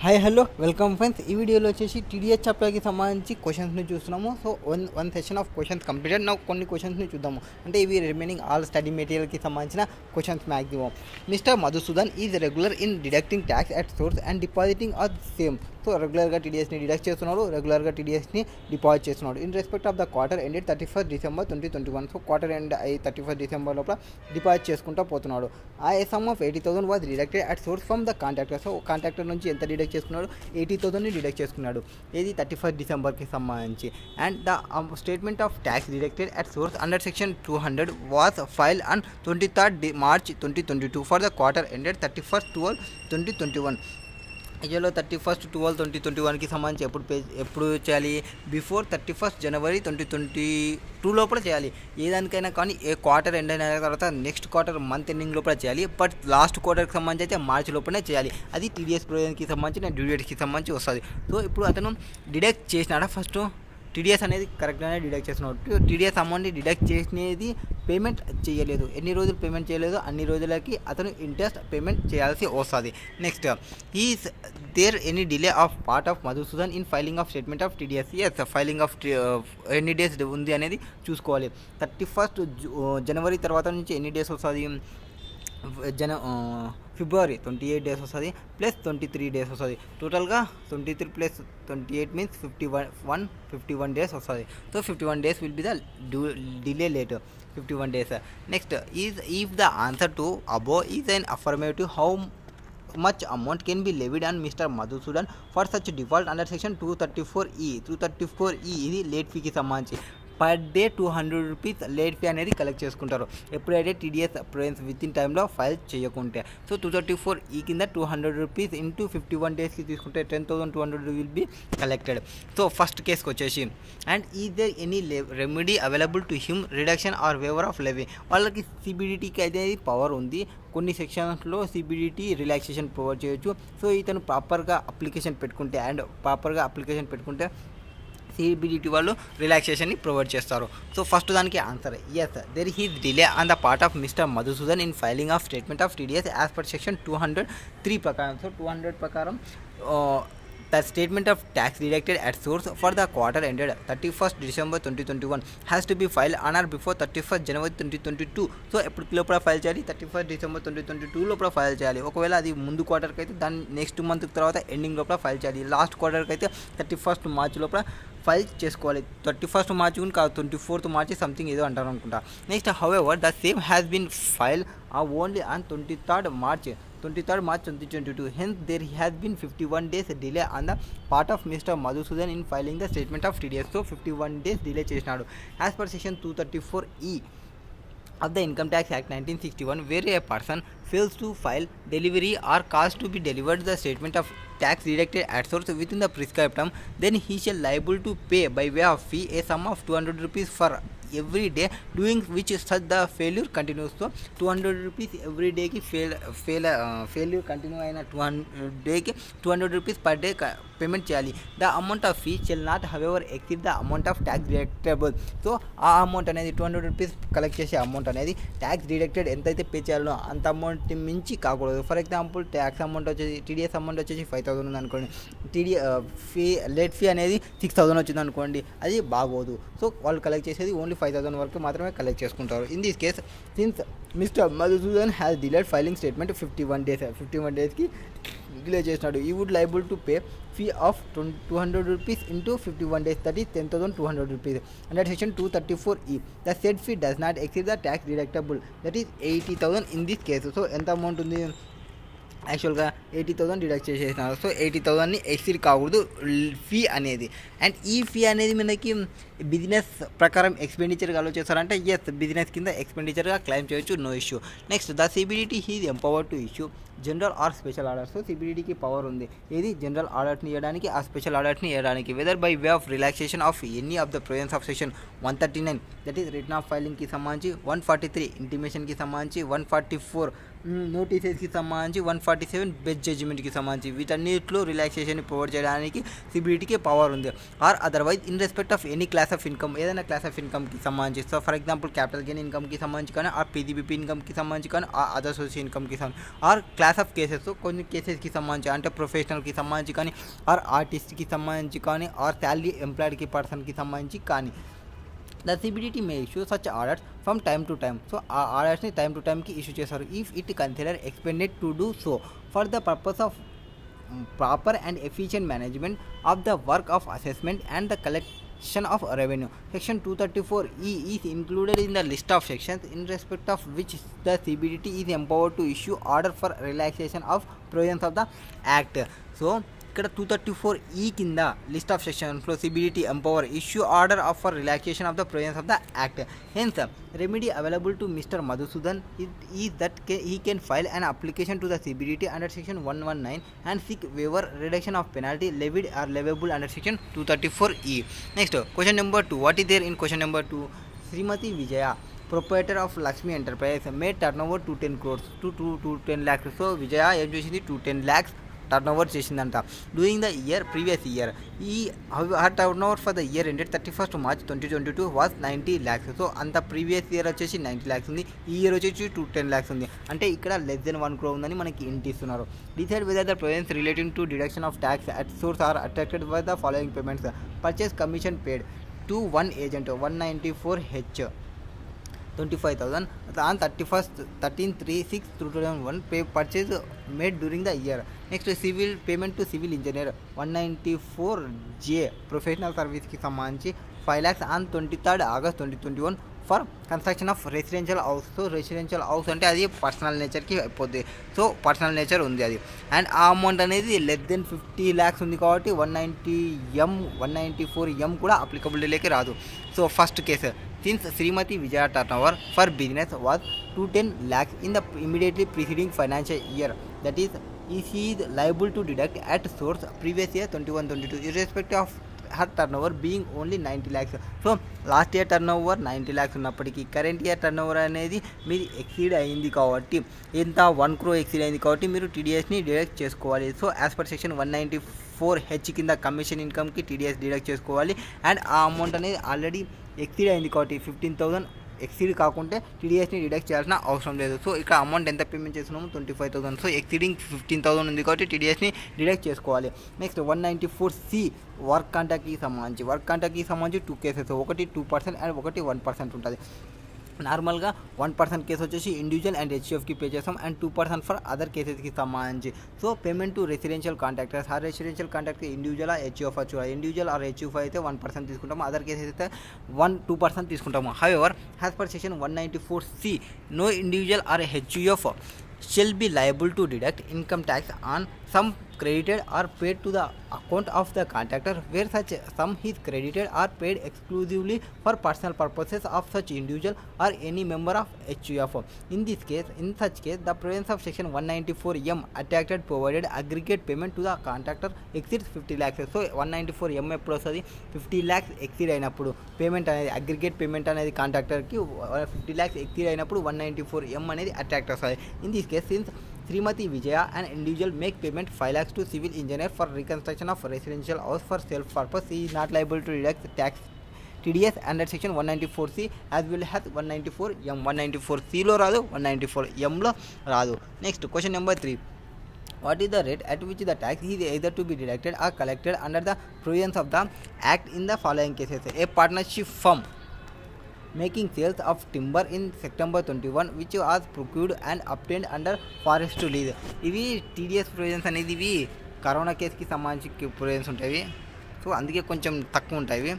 Hi hello welcome friends. ఈ వీడియోలో వచ్చేసి టీడీఎస్ చాప్టర్కి సంబంధించి క్వశ్చన్స్ని చూస్తున్నాము. So one session of questions completed. నా కొన్ని క్వశ్చన్స్ని చూద్దాము. అంటే ఇవి రిమైనింగ్ ఆల్ స్టడీ మెటీరియల్కి సంబంధించిన questions maximum. Mister Madhusudan is regular in deducting tax at source and depositing are same. So రెగ్యులర్గా టీడీఎస్ని డిడక్ట్ చేస్తున్నాడు, రెగ్యులర్గా టీడీఎస్ని డిపాజిట్ చేస్తున్నాడు. In respect of the quarter ended 31st December 2021. So quarter end 31st December లోపల deposit చేసుకుంటూ పోతున్నాడు. A sum of 80,000 was deducted at source from the contractor. So contractor నుంచి ఎంత డిడక్ట్ చేసుకున్నాడు? 80,000ని డిడక్ట్ చేసుకున్నాడు. ఏది 31st Decemberకి సంబంధించి. And the statement of tax deducted at source under section 200 was file on 23rd March 2022 for the quarter ended 31st 12 2021. ఇజలో 31st 12 2021కి సంబంధించి ఎప్పుడు చేయాలి? Before 31st January 2022 లోపల చేయాలి. ఏదానికైనా కానీ ఏ క్వార్టర్ ఎండ్ అయిన తర్వాత నెక్స్ట్ క్వార్టర్ మంత్ ఎండింగ్ లోపల చేయాలి. బట్ లాస్ట్ క్వార్టర్కి సంబంధించి అయితే మార్చి లోపలనే చేయాలి. అది టీడీఎస్ ప్రొవిజన్కి సంబంధించిన డ్యూ డేట్కి సంబంధించి వస్తుంది. సో ఇప్పుడు అతను డిడక్ట్ చేసినాడా? ఫస్ట్ టీడీఎస్ అనేది కరెక్ట్గానే డిడక్ట్ చేస్తున్నాడు. టీడీఎస్ అమౌంట్ని డిడక్ట్ చేసినది పేమెంట్ చేయలేదు. ఎన్ని రోజులు పేమెంట్ చేయలేదు అన్ని రోజులకి అతను ఇంట్రెస్ట్ పేమెంట్ చేయాల్సి వస్తుంది. Next, is there any delay of part of Madhusudan in filing of statement of TDS? Yes, filing of ఎన్ని డేస్ ఉంది అనేది చూసుకోవాలి. 31st January తర్వాత నుంచి ఎన్ని డేస్ వస్తుంది? February 28 డేస్ వస్తుంది, ప్లస్ 23 డేస్ వస్తుంది. టోటల్గా 23 ప్లస్ 28 మీన్స్ 51 డేస్ వస్తుంది. So 51 days will be the delay late, 51 days. Next, if the answer to above is an affirmative, how much amount can be levied on Mr. Madhusudan for such default under section 234E? 234E ఇది late ఫీకి సంబంధించి. Per day 200 rupees late fee అనేది collect చేసుకుంటారు ఎప్పుడైతే TDS provisions within టైంలో file చేయకుంటే. So 234E కింద 200 rupees into 51 డేస్కి తీసుకుంటే 10,200 will be collected. So first కేసుకి వచ్చేసి, and is there any remedy available to him reduction or waiver of levy? వాళ్ళకి సిబిడిటీకి అయితే పవర్ ఉంది. కొన్ని సెక్షన్స్లో సిబిడిటీ రిలాక్సేషన్ ప్రొవైడ్ చేయొచ్చు. సో ఇతను ప్రాపర్గా అప్లికేషన్ పెట్టుకుంటే సిబిడిటీ వాళ్ళు రిలాక్సేషన్ని ప్రొవైడ్ చేస్తారు. సో ఫస్ట్ దానికి answer yes, there is delay on the part of mister Madhusudan in filing of statement of TDS as per section 203 ప్రకారం. సో 200 ప్రకారం the statement of tax deducted at source for the quarter ended 31st December 2021 has to be filed on or before 31st January 2022. So ఎప్పుడు లోపల file చేయాలి? 31st December 2022 లోపల file చేయాలి. ఒకవేళ అది ముందు క్వార్టర్కి అయితే దాన్ని నెక్స్ట్ మంత్ తర్వాత ఎండింగ్ లోపల ఫైల్ చేయాలి. లాస్ట్ క్వార్టర్కి అయితే 31st March లోపల ఫైల్ చేసుకోవాలి. 31st March కాదు, 24th March సంథింగ్ ఏదో అంటారు అనుకుంటా. Next, however the same has been file only on 23rd March 2022. Hence, there has been 51 days delay on the part of Mr. Madhusudan in filing the statement of TDS. So 51 days delay చేసినాడు. As per section 234E of the Income Tax Act 1961, where a person fails to file delivery or caused to be delivered the statement of tax deducted at source within the prescribed term, then he shall liable to pay by way of fee a sum of 200 rupees for every day doing which such the failure continues. So 200 rupees every day ki failure continue అయిన 200 డేకి 200 rupees per day payment చేయాలి. The amount of fee shall not however exceed the amount of tax deductible. So ఆ amount అనేది 200 rupees collect చేసే amount అనేది tax deducted ఎంతైతే pay చేయాలో అంత అమౌంట్ మించి కాకూడదు. ఫర్ ఎగ్జాంపుల్ ట్యాక్స్ అమౌంట్ వచ్చేసి టీడీఎస్ అమౌంట్ వచ్చేసి 5,000 ఉంది అనుకోండి, లేట్ ఫీ అనేది 6,000 వచ్చింది అనుకోండి, అది బాగోదు. సో వాళ్ళు కలెక్ట్ చేసేది ఓన్లీ 5,000 వరకు మాత్రమే కలెక్ట్ చేసుకుంటారు. In this case, since mister Madhusudan has delayed filing statement 51 డేస్కి డిలే చేసినాడు, he would liable to pay fee of 200 rupees into 51 days, that is 10,200 rupees under section 234E. The said fee does not exceed the tax deductible, that is 80,000 in this case. So ఎంత amount ఉంది? యాక్చువల్గా 80,000 deduct చేసేసినారు. So 80,000ని exceed కాకూడదు fee అనేది. And ఈ fee అనేది మనకి బిజినెస్ ప్రకారం ఎక్స్పెండిచర్గా అలో చేస్తారంటే ఎస్, బిజినెస్ కింద ఎక్స్పెండిచర్గా క్లెయిమ్ చేయొచ్చు, no issue. Next, the CBDT is empowered to issue general or special order. So సిబిడిటీకి పవర్ ఉంది. ఏది? జనరల్ ఆర్డర్ని ఇవ్వడానికి, ఆ స్పెషల్ ఆర్డర్ని ఇవ్వడానికి. Whether by way of relaxation of any of the provisions of section 139, that is return of ఫైలింగ్కి సంబంధించి, 143 ఇంటిమేషన్కి సంబంధించి, 144 నోటీసెస్కి సంబంధించి 147 బెస్ట్ జడ్జిమెంట్కి సంబంధించి వీటన్నిటిలో రిలాక్సేషన్ ప్రొవైడ్ చేయడానికి సిబిడిటీకి పవర్ ఉంది. Or otherwise in respect of any class of income, ఏదైనా క్లాస్ ఆఫ్ ఇన్కమ్కి సంబంధించి, so for example capital gain ఇన్కమ్కి సంబంధించి కానీ, ఆర్ పీజీబీపీ ఇన్కమ్కి సంబంధించి కానీ, అదర్ సోర్స్ ఇన్కమ్కి సంబంధించి, ఆర్ క్లాస్ ఆఫ్ కేసెస్ కొన్ని కేసెస్కి సంబంధించి అంటే ప్రొఫెషనల్కి సంబంధించి కానీ, ఆర్ ఆర్టిస్ట్కి సంబంధించి కానీ, ఆర్ శాలరీ ఎంప్లాయిడ్కి పర్సన్కి సంబంధించి కానీ, the CBDT May issue such orders from time to time. So ఆ ఆర్డర్స్ని టైమ్ టు టైమ్కి ఇష్యూ చేస్తారు if it consider expended to do so for the purpose of proper and efficient management of the work of assessment and the collection of revenue. Section 234E is included in the list of sections in respect of which the CBDT is empowered to issue order for relaxation of provisions of the Act. So ఇక్కడ 234E కింద list of సెక్షన్స్లో CBDT empower issue order of for relaxation of the provisions of the act. Hence remedy available to mister Madhusudan is that he can file an application to the CBDT under section 119 and seek waiver reduction of penalty levied or leviable under section 234E. Next question number 2. What is there in question number 2? Shrimati Vijaya proprietor of Lakshmi enterprises made turn over 210 crores to 10 lakhs. So Vijaya ఏం చేసింది 210 lakhs turn over చేసిందంట during the year previous year. ఈ her turn over for the year ended 31st March 2022 was 90 lakhs. So అంత previous year వచ్చేసి 90 lakhs ఉంది, ఈ year వచ్చేసి 210 lakhs ఉంది. అంటే ఇక్కడ లెస్ దెన్ 1 crore ఉందని మనకి ఇంటి ఇస్తున్నారు. Decide whether the provisions relating to deduction of tax at source are attracted by the following payments. Purchase commission paid to one agent 194H 25,000 on 13/3/6/2001 pay purchase made during the year. Next civil payment to civil engineer 194J professional service की संबंधी 5 lakhs on 23rd August 2021 for construction of residential house. So residential house అంటే అది personal నేచర్కి అయిపోద్ది, so personal nature ఉంది అది. And ఆ amount అనేది లెస్ దెన్ 50 lakhs ఉంది కాబట్టి 194M కూడా అప్లికబిలిటీలోకి రాదు. So first case since Shrimati Vijaya turn over for business was 210 lakhs in the immediately preceding financial year, that is she is liable to deduct at source previous year 21-22 irrespective of her turnover being only 90 lakhs. So last year turn over 90 lakhs ఉన్నప్పటికీ current year turn over అనేది మీరు exceed అయింది కాబట్టి, ఎంత 1 crore exceed అయింది కాబట్టి మీరు టీడీఎస్ని deduct చేసుకోవాలి. So as per section 194H కింద కమిషన్ ఇన్కమ్కి టీడీఎస్ డిడక్ట్ చేసుకోవాలి. అండ్ ఆ అమౌంట్ అనేది ఆల్రెడీ ఎక్సీడ్ అయింది కాబట్టి 15,000 ఎక్సీడ్ కాకుంటే టీడీఎస్ని డిడక్ట్ చేయాల్సిన అవసరం లేదు. సో ఇక్కడ అమౌంట్ ఎంత పేమెంట్ చేస్తున్నాము 25,000. సో ఎక్సీడింగ్ 15,000 ఉంది కాబట్టి టీడీఎస్ని డిడక్ట్ చేసుకోవాలి. నెక్స్ట్ 194C వర్క్ కాంట్రాక్ట్కి సంబంధించి 2 కేసెస్, ఒకటి 2% అండ్ ఒకటి 1% ఉంటుంది. నార్మల్గా 1% కేసు వచ్చేసి ఇండివిజువల్ అండ్ హెచ్యూఎఫ్కి పే చేస్తాం అండ్ 2% ఫర్ అదర్ కేసెస్కి సంబంధించి. So payment to residential contractors, ఆ రెసిడెన్షియల్ కాంట్రాక్ట్కి ఇండివిజువల్ హెచ్యూఎఫ్ వచ్చు. ఇండివిజువల్ ఆర్ హెచ్యూఎఫ్ అయితే 1% తీసుకుంటాము, అదర్ కేసెస్ అయితే 2% తీసుకుంటాము. However as per section 194C no individual or HUF shall be liable to deduct income tax on sum credited or paid to the account of the contractor where such sum is credited or paid exclusively for personal purposes of such individual or any member of HUF. In such case the provisions of section 194M attracted provided aggregate payment to the contractor exceeds 50 lakhs. So 194M ఎప్పుడు వస్తుంది 50 lakhs exceed అయినప్పుడు payment అనేది aggregate payment అనేది కాంట్రాక్టర్కి 50 lakhs exceed అయినప్పుడు 194M అనేది attract వస్తుంది. In this case since Srimati Vijaya, an individual make payment 5 lakhs to civil engineer for reconstruction of residential house for self purpose, he is not liable to deduct tax TDS under section 194C as well as 194M. 194C లో రాదు, 194M లో రాదు. Next question number 3. What is the rate at which the tax is either to be deducted or collected under the provisions of the Act in the following cases? A partnership firm making sales of timber in September 21 which was procured and obtained under forest lease. ఇవి TDS provisions అనేది ఇవి corona కేసుకి సంబంధించి provisions ఉంటాయి, so అందుకే కొంచెం తక్కువ ఉంటాయి.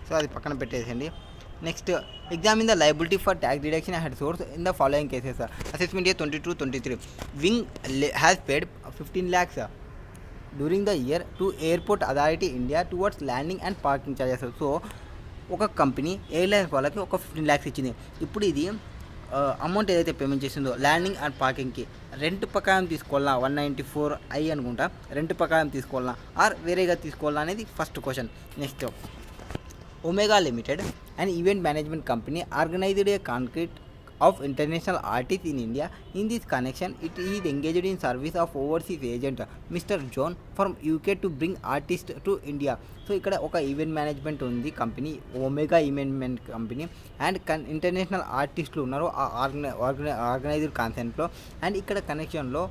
సో అది పక్కన పెట్టేసేయండి. Next examine the liability for tax deduction at source in the following cases. Assessment year 22-23 wing has paid 15 lakhs during the year to airport authority India towards landing and parking charges. So ఒక company airlines వాళ్ళకి ఒక 15 lakhs ఇచ్చింది. ఇప్పుడు ఇది amount ఏదైతే payment చేసిందో landing and పార్కింగ్కి rent ప్రకారం తీసుకోవాలా 194 అనుకుంటా, రెంట్ ప్రకారం తీసుకోవాలా ఆర్ వేరేగా తీసుకోవాలా అనేది first question. Next, omega limited and event management company organised A concrete of international artists in India. In this connection, it is engaged in service of overseas agent Mr. John from UK to bring artists to India. So ఇక్కడ ఒక event management ఉంది company, omega event company, and international ఆర్టిస్టులు ఉన్నారు ఆ organised కాన్సెప్ట్లో. And ఇక్కడ కనెక్షన్లో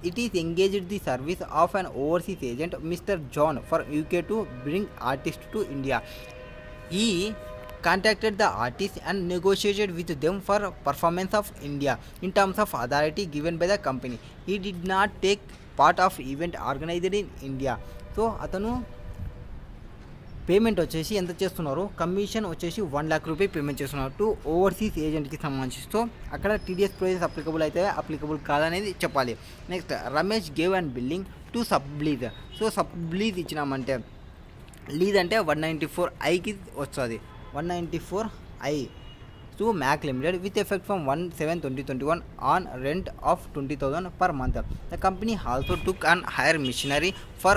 it is engaged the service of an overseas agent Mr. John for UK to bring artists to India. He contacted the artists and negotiated with them for performance of India in terms of authority given by the company. He did not take part of event organized in India. So అతను payment వచ్చేసి ఎంత చేస్తున్నారు, commission వచ్చేసి 1 lakh రూపాయి payment చేస్తున్నారు to overseas ఏజెంట్కి సంబంధించి. So అక్కడ TDS ప్రైజెస్ అప్లికబుల్ అయితే అప్లికబుల్ కాదనేది చెప్పాలి. Next, Ramesh gave and billing to sublease. So sublease ఇచ్చినామంటే లీజ్ అంటే 194 వస్తుంది, 194 to MAC Limited with effect from 1/7/2021 on rent of 20,000 per month. The company also took an hire machinery for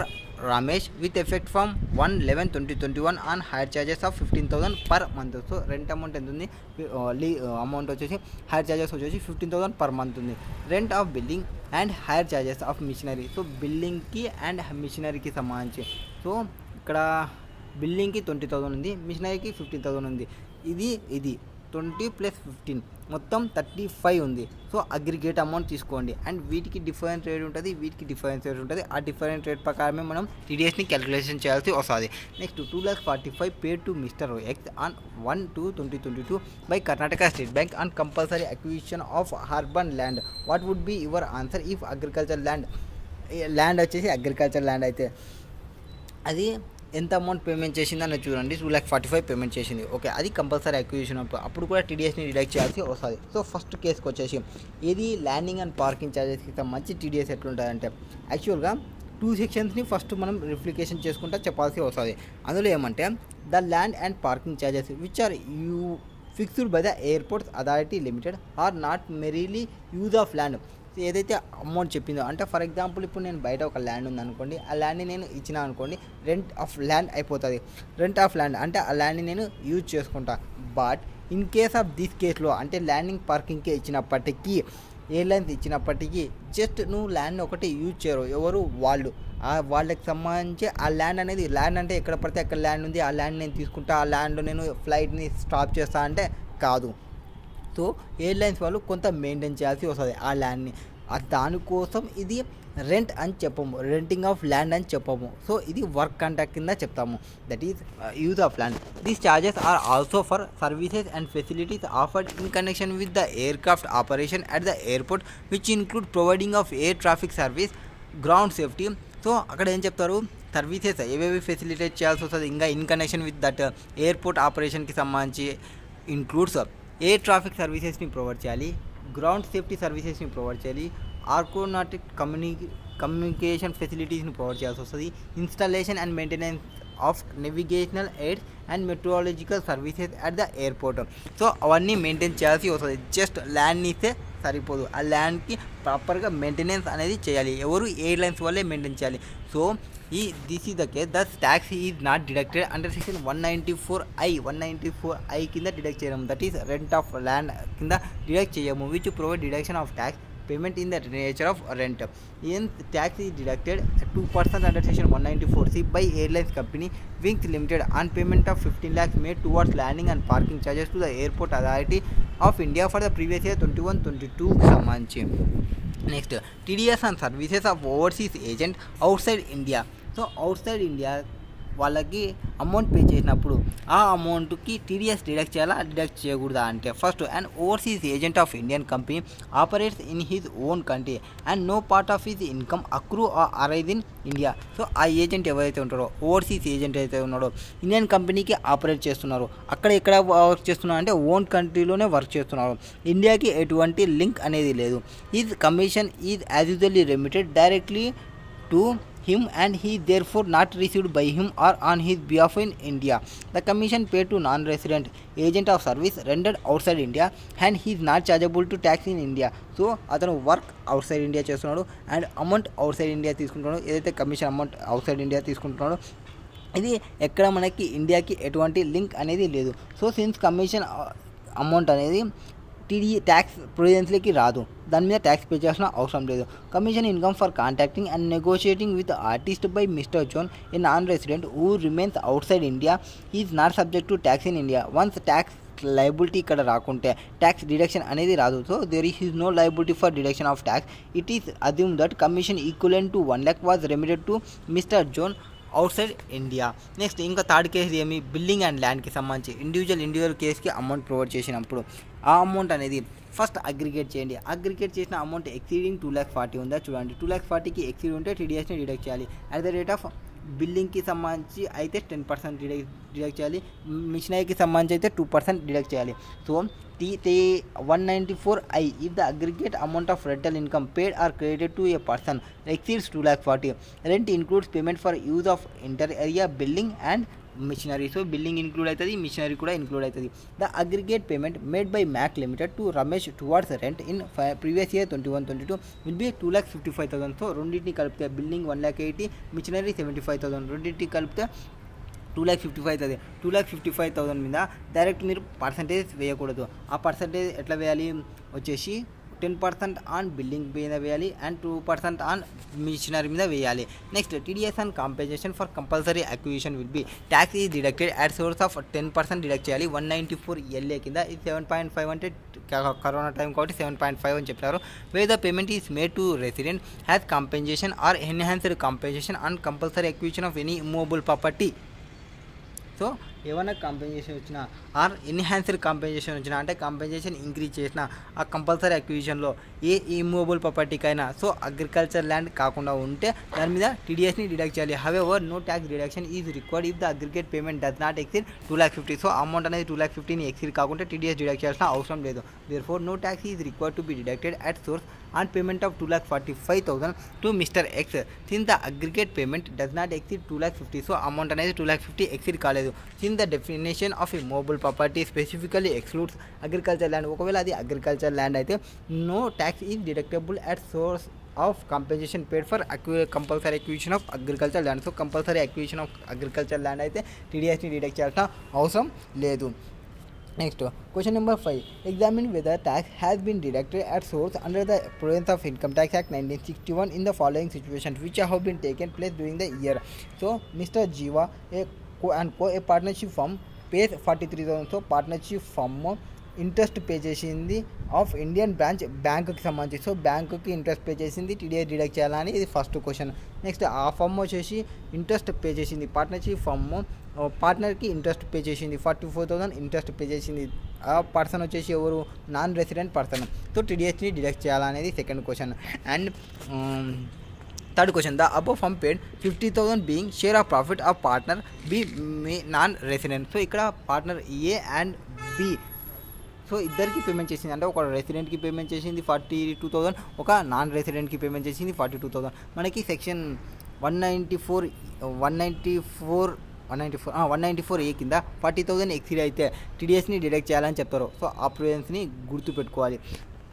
Ramesh with effect from 1/11/2021 on hire charges of 15,000 per month. So rent amount ఎంత ఉంది, amount వచ్చేసి hire charges వచ్చేసి 15,000 per month ఉంది. Rent of building and hire charges of machinery. So బిల్డింగ్కి and మిషనరీకి సంబంధించి, so ఇక్కడ బిల్డింగ్కి 20,000 ఉంది, మిషనరీకి 15,000 ఉంది. ఇది 20 + 15 మొత్తం 35 ఉంది. సో అగ్రిగేట్ అమౌంట్ తీసుకోండి. అండ్ వీటికి డిఫరెంట్ రేట్ ఉంటుంది, వీటికి డిఫరెంట్ రేట్ ఉంటుంది. ఆ డిఫరెంట్ రేట్ ప్రకారమే మనం టీడీఎస్ని క్యాలిక్యులేషన్ చేయాల్సి వస్తుంది. Next, 2,45,000 paid to mister X on 1/2/2022 by Karnataka state bank on compulsory acquisition of urban land. What would be your answer if agriculture land వచ్చేసి అగ్రికల్చర్ ల్యాండ్ అయితే అది ఎంత అమౌంట్ పేమెంట్ చేసిందని చూడండి, 2,45,000 పేమెంట్ చేసింది. ఓకే, అది కంపల్సరీ అక్విజిషన్ అప్పుడు కూడా టీడీఎస్ని డిడక్ట్ చేయాల్సి వస్తుంది. సో ఫస్ట్ కేసుకి వచ్చేసి ఇది ల్యాండింగ్ అండ్ పార్కింగ్ ఛార్జెస్కి మంచి టీడీఎస్ ఎట్లుంటుందంటే యాక్చువల్గా 2 సెక్షన్స్ని ఫస్ట్ మనం రిఫ్లికేషన్ చేసుకుంటా చెప్పాల్సి వస్తుంది. అందులో ఏమంటే the land and parking charges which are fixed by the airports authority limited are not merely use of land. ఏదైతే అమౌంట్ చెప్పిందో అంటే ఫర్ ఎగ్జాంపుల్ ఇప్పుడు నేను బయట ఒక ల్యాండ్ ఉందనుకోండి, ఆ ల్యాండ్ని నేను ఇచ్చినా అనుకోండి, రెంట్ ఆఫ్ ల్యాండ్ అయిపోతుంది. రెంట్ ఆఫ్ ల్యాండ్ అంటే ఆ ల్యాండ్ని నేను యూజ్ చేసుకుంటా. But in case of this కేసులో అంటే ల్యాండింగ్ పార్కింగ్కే ఇచ్చినప్పటికీ, ఎయిర్లైన్స్ ఇచ్చినప్పటికీ జస్ట్ నువ్వు ల్యాండ్ ఒకటి యూజ్ చేయరు, ఎవరు వాళ్ళు, వాళ్ళకి సంబంధించి ఆ ల్యాండ్ అనేది, ల్యాండ్ అంటే ఎక్కడ పడితే అక్కడ ల్యాండ్ ఉంది, ఆ ల్యాండ్ నేను తీసుకుంటా, ఆ ల్యాండ్ నేను ఫ్లైట్ని స్టాప్ చేస్తా అంటే కాదు. సో ఎయిర్లైన్స్ వాళ్ళు కొంత మెయింటైన్ చేయాల్సి వస్తుంది ఆ ల్యాండ్ని. దానికోసం ఇది రెంట్ అని చెప్పము, రెంటింగ్ ఆఫ్ ల్యాండ్ అని చెప్పము. సో ఇది వర్క్ కాంట్రాక్ట్ కింద చెప్తాము, that is use of land. These charges are also for services and facilities offered in connection with the aircraft operation at the airport which include providing of air traffic service, ground safety. So అక్కడ ఏం చెప్తారు, services ఏవేవి facilitate చేయాల్సి వస్తుంది, ఇంకా in connection with that airport ఆపరేషన్కి సంబంధించి includes air traffic సర్వీసెస్ని ప్రొవైడ్ చేయాలి, గ్రౌండ్ సేఫ్టీ సర్వీసెస్ని ప్రొవైడ్ చేయాలి, ఆర్కోనాటిక్ కమ్యూనికేషన్ ఫెసిలిటీస్ని ప్రొవైడ్ చేయాల్సి వస్తుంది, installation and maintenance of navigational aids and meteorological services at the airport. So అవన్నీ మెయింటైన్ చేయాల్సి వస్తుంది. జస్ట్ ల్యాండ్ని ఇస్తే సరిపోదు, ఆ ల్యాండ్కి ప్రాపర్గా మెయింటెనెన్స్ అనేది చేయాలి, ఎవరు ఎయిర్లైన్స్ వాళ్ళే మెయింటైన్ చేయాలి. So this is the case, the tax is not deducted under section 194I కింద డిడక్ట్ చేయము, that is rent of land కింద డిడక్ట్ చేయము, which provide deduction of tax payment in the nature of rent. ఏం tax is deducted 2% under section 194C by airlines company wings limited on payment of 15 lakhs made towards landing and parking charges to the airport authority of India for the previous year 21-22 సంబంధించి. Next, TDS and services of overseas agent outside India. So outside India వాళ్ళకి amount pay చేసినప్పుడు ఆ అమౌంట్కి TDS deduct చేయాలా deduct చేయకూడదా అంటే, first and overseas agent of Indian company operates in his own country and no part of his income accrue or arise in India. So ఆ agent ఎవరైతే ఉంటారో, ఓవర్సీస్ ఏజెంట్ అయితే ఉన్నాడో, ఇండియన్ కంపెనీకి operate చేస్తున్నారు, అక్కడ ఎక్కడ వర్క్ చేస్తున్నారు అంటే ఓన్ కంట్రీలోనే వర్క్ చేస్తున్నారు, ఇండియాకి ఎటువంటి లింక్ అనేది లేదు. Is commission is as usually remitted directly to him and he therefore not received by him or on his behalf in India. The commission paid to non-resident agent of service rendered outside India and he is not chargeable to tax in India. So అతను work outside India చేస్తున్నాడు and amount outside India తీసుకుంటున్నాడు. ఏదైతే commission amount outside India తీసుకుంటున్నాడో ఇది ఎక్కడ మనకి ఇండియాకి ఎటువంటి లింక్ అనేది లేదు. సో సిన్స్ కమిషన్ అమౌంట్ అనేది టీడీ ట్యాక్స్ ప్రొవిజన్స్లోకి రాదు, దాని మీద ట్యాక్స్ పే చేయాల్సిన అవసరం లేదు. Commission income for contacting and negotiating with artist by mister John a non resident who remains outside India is not subject to tax in India. Once tax liability ఇక్కడ రాకుంటే tax deduction అనేది రాదు. So there is no liability for deduction of tax. It is assume that commission equivalent to 1 lakh was remitted to mister John outside India. Next ఇంకా third case ఏమి, building and ల్యాండ్కి సంబంధించి individual కేసుకి amount provide చేసినప్పుడు ఆ amount అనేది first aggregate చేయండి. Aggregate చేసిన అమౌంట్ ఎక్సీడింగ్ 2,40,000 ఉందా చూడండి. 2,40,000కి ఎక్సీడ్ ఉంటే టీడీఎస్ని డిడక్ట్ చేయాలి. అట్ ద రేట్ ఆఫ్ బిల్డింగ్కి సంబంధించి అయితే 10% డిడక్ట్ చేయాలి. మిషనరీకి సంబంధించి అయితే 2% డిడక్ట్ చేయాలి. So T194I, if the aggregate amount of rental income paid or credited to a person exceeds 2,40,000, rent includes payment for use of inter-area building and machinery. So building include అవుతుంది, machinery కూడా include అవుతుంది. The aggregate payment made by Mac limited to Ramesh towards rent in previous year 21-22 will be 2,55,000. సో రెండింటిని కలిపితే building 1,80,000, machinery 75,000, రెండింటిని కలిపితే 2,55,000. 2,55,000 మీద direct మీరు పర్సంటేజ్ వేయకూడదు. ఆ పర్సంటేజ్ ఎట్లా వేయాలి వచ్చేసి 10% ఆన్ బిల్డింగ్ మీద వేయాలి అండ్ 2% ఆన్ మిషనరీ మీద వేయాలి. Next TDS and compensation for compulsory acquisition will be tax is deducted at source of 10% deduct చేయాలి. 194 LA కింద ఇది 7.5 అంటే కరోనా టైం కాబట్టి 7.5 అని చెప్పారు. Way the payment is made to resident has compensation or enhanced compensation on compulsory acquisition of any immovable property. So ఏమైనా compensation వచ్చినా or enhanced compensation వచ్చినా అంటే కాంపెన్సేషన్ ఇంక్రీజ్ చేసిన ఆ కంపల్సరీ అక్విజిషన్లో ఏ ఇమ్మూవబుల్ ప్రాపర్టీకైనా సో అగ్రికల్చర్ ల్యాండ్ కాకుండా ఉంటే దాని మీద టీడీఎస్ని డిడక్ట్ చేయాలి. However no tax deduction is required if the aggregate payment does not exceed 2,50,000. So amount అనేది 2,50,000ని ఎక్సీడ్ కాకుంటే టీడీఎస్ డిడక్ట్ చేయాల్సిన అవసరం లేదు. Therefore no tax is required to be deducted at source on payment of 2,45,000 to mister X since the aggregate payment does not exceed 2,50,000. So amount అనేది 2,50,000 exceed కాలేదు. Since the definition of immovable property specifically excludes agriculture land. ఒకవేళ అది agriculture land అయితే no tax is deductible at source of compensation paid for compulsory acquisition of agriculture land. So compulsory acquisition of agriculture land అయితే టీడీఎస్ని deduct చేయాల్సిన అవసరం లేదు. Next, question number 5. Examine whether tax has been deducted at source under the Provisions of Income Tax Act 1961 in the following situations which have been taken place during the year. So, Mr. Jiva, a partnership firm, pays 43,000. So, partnership firm interest pay చేసింది of Indian branch బ్యాంకుకి సంబంధించి. So బ్యాంకుకి interest pay చేసింది, TDS deduct చేయాలని ఇది first question. Next ఆ firm వచ్చేసి interest pay చేసింది, పార్ట్నర్షిప్ ఫర్మ్ పార్ట్నర్కి ఇంట్రెస్ట్ పే చేసింది 44,000 ఇంట్రెస్ట్ పే చేసింది. ఆ పర్సన్ వచ్చేసి ఎవరు, నాన్ రెసిడెంట్ పర్సన్. సో టీడీఎస్ని డిడక్ట్ చేయాలనేది second question. And third question, the above firm paid 50,000 being share of profit of partner B non resident. So ఇక్కడ partner A and B so ఇద్దరికి payment చేసింది. అంటే ఒక రెసిడెంట్కి payment చేసింది 42,000, ఒక non రెసిడెంట్కి పేమెంట్ చేసింది 42,000. మనకి సెక్షన్ 194A కింద 40,000 ఎక్సీడ్ అయితే టీడీఎస్ని డిడక్ట్ చేయాలని చెప్తారు. సో ఆ ప్రొవిజన్స్ని గుర్తుపెట్టుకోవాలి.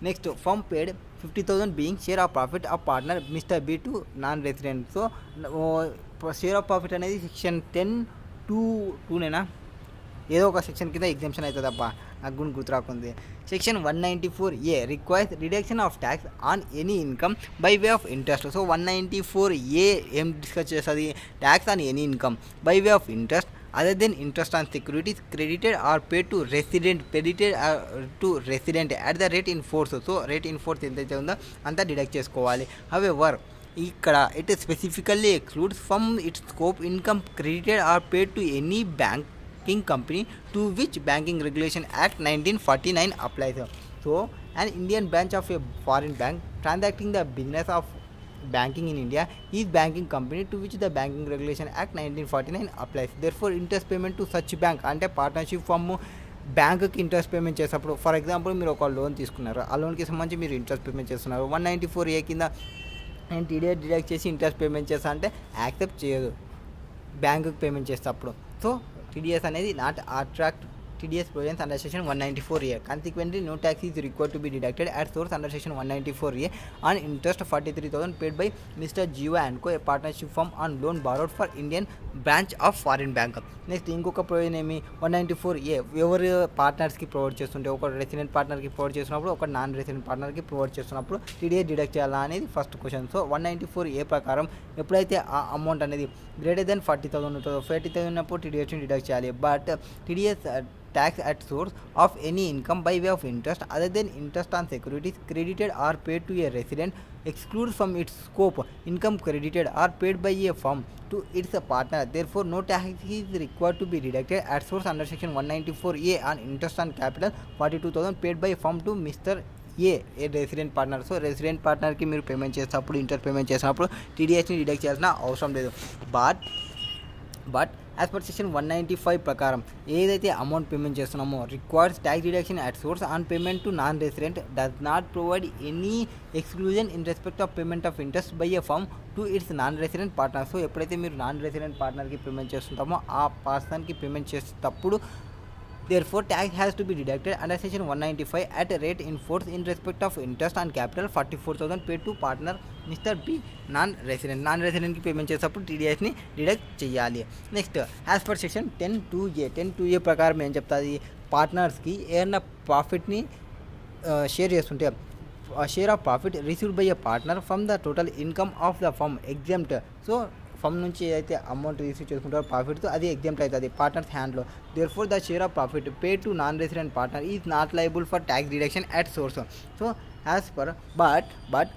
Next, firm paid 50,000 being share of profit of partner mister B to non resident. So share of profit అనేది సెక్షన్ 10(2)నేనా ఏదో ఒక సెక్షన్ కింద ఎగ్జామ్షన్ అవుతుంది అబ్బా, నాకు గుణ గుర్తు రాకుంది. Section 194A requires reduction of tax on any income by way of interest. So 194A ఏం డిస్కస్ చేస్తుంది, tax on any income by way of interest other than interest on securities credited or paid to resident at the rate in force. So rate in force ఎంతైతే ఉందో అంతా deduct చేసుకోవాలి. However ఇక్కడ it specifically excludes from its scope income credited or paid to any banking company to which Banking Regulation Act 1949 applies. So an Indian branch of a foreign bank transacting the business of banking in India is banking company to which the Banking Regulation Act 1949 applies. Therefore interest payment to such bank అంటే partnership firm బ్యాంకుకి interest payment చేసినప్పుడు, for example మీరు ఒక loan తీసుకున్నారు, ఆ లోన్కి సంబంధించి మీరు ఇంట్రెస్ట్ పేమెంట్ చేస్తున్నారు. 194A కింద నేను టీడీఎస్ డిడక్ట్ చేసి ఇంట్రెస్ట్ పేమెంట్ చేస్తా అంటే యాక్సెప్ట్ చేయదు బ్యాంకుకి పేమెంట్ చేసేటప్పుడు. సో టీడీఎస్ అనేది not attract TDS provisions under section 194A. Consequently, no tax is required to be deducted at source under section 194A on interest 43,000 paid by Mr. Jiva and Co, a partnership firm, on loan borrowed for Indian branch of foreign bank. Next ఇంకొక provision ఏమి 194A ఎవరు పార్ట్నర్స్కి provide చేస్తుంటే ఒక resident పార్ట్నర్కి provide చేస్తున్నప్పుడు ఒక non resident పార్ట్నర్కి provide చేస్తున్నప్పుడు TDS deduct చేయాలా అనేది ఫస్ట్ క్వశ్చన్. సో 194A ప్రకారం ఎప్పుడైతే ఆ అమౌంట్ అనేది గ్రేటర్ దెన్ 40,000 ఉంటుందో 40,000 ఉన్నప్పుడు టీడీఎస్ని డిడక్ట్ చేయాలి. But TDS tax at source of any income by way of interest other than interest on securities credited or paid to a resident excludes from its scope income credited or paid by a firm to its partner. Therefore, no tax is required to be deducted at source under section 194A on interest on capital 42,000 paid by a firm to Mr. A resident partner. So resident పార్ట్నర్కి మీరు payment చేసినప్పుడు interest payment చేసినప్పుడు టీడీఎస్ని deduct చేయాల్సిన అవసరం లేదు. But as per section 195 ప్రకారం ఏదైతే amount payment చేస్తున్నామో requires tax deduction at source on payment to non resident does not provide any exclusion in respect of payment of interest by a firm to its non resident partner. So ఎప్పుడైతే మీరు non resident పార్ట్నర్కి payment చేస్తుంటామో ఆ పర్సన్కి payment చేసేటప్పుడు therefore tax has to be deducted under section 195 at a rate in force in respect of interest on capital 44,000 paid to partner Mr. B non రెసిడెంట్కి payment చేసేటప్పుడు టీడీఎస్ని డిడక్ట్ చేయాలి. Next as per section 10(2)(a) ప్రకారం ఏం చెప్తుంది, పార్ట్నర్స్కి ఏదైనా ప్రాఫిట్ని షేర్ చేస్తుంటే share of profit received by a partner from the total income of the firm exempt. So firm నుంచి ఏదైతే అమౌంట్ రిసీవ్ చేసుకుంటారో ప్రాఫిట్తో అది ఎగ్జామ్ట్ అవుతుంది పార్ట్నర్స్ హ్యాండ్లో. Therefore the share of profit paid to non resident partner is not liable for tax deduction at source. So as per but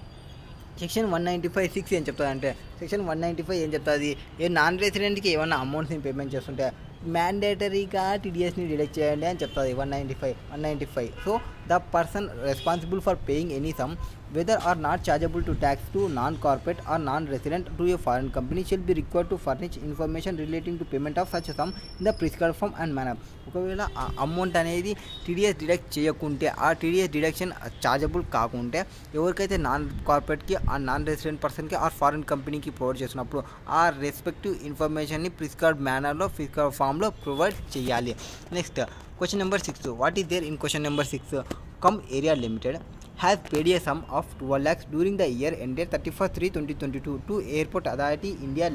section 195(6) ఏం చెప్తుంది అంటే section 195 ఏం చెప్తుంది, ఏ నాన్ రెసిడెంట్కి ఏమైనా అమౌంట్స్ని పేమెంట్ చేస్తుంటే మ్యాండేటరీగా టీడీఎస్ని డిడక్ట్ చేయండి అని చెప్తుంది 195. So the person responsible for paying any some whether or not chargeable to tax to non-corporate or non-resident to a foreign company shall be required to furnish information relating to payment of such a sum in the prescribed form and manner. ఒకవేళ ఆ amount అనేది TDS deduct చేయకుంటే ఆ TDS deduction chargeable కాకుంటే ఎవరికైతే non కార్పొరేట్కి ఆ non resident పర్సన్కి ఆ ఫారిన్ కంపెనీకి ప్రొవైడ్ చేసినప్పుడు ఆ రెస్పెక్టివ్ ఇన్ఫర్మేషన్ని ప్రిస్క్రైబ్డ్ మేనర్లో ప్రిస్క్రైబ్డ్ ఫామ్లో ప్రొవైడ్ చేయాలి. Next question number 6. What is there in question number 6? కమ్ area limited has paid a sum of 12 lakhs during the year ended 31/3/2022 to Airport Authority India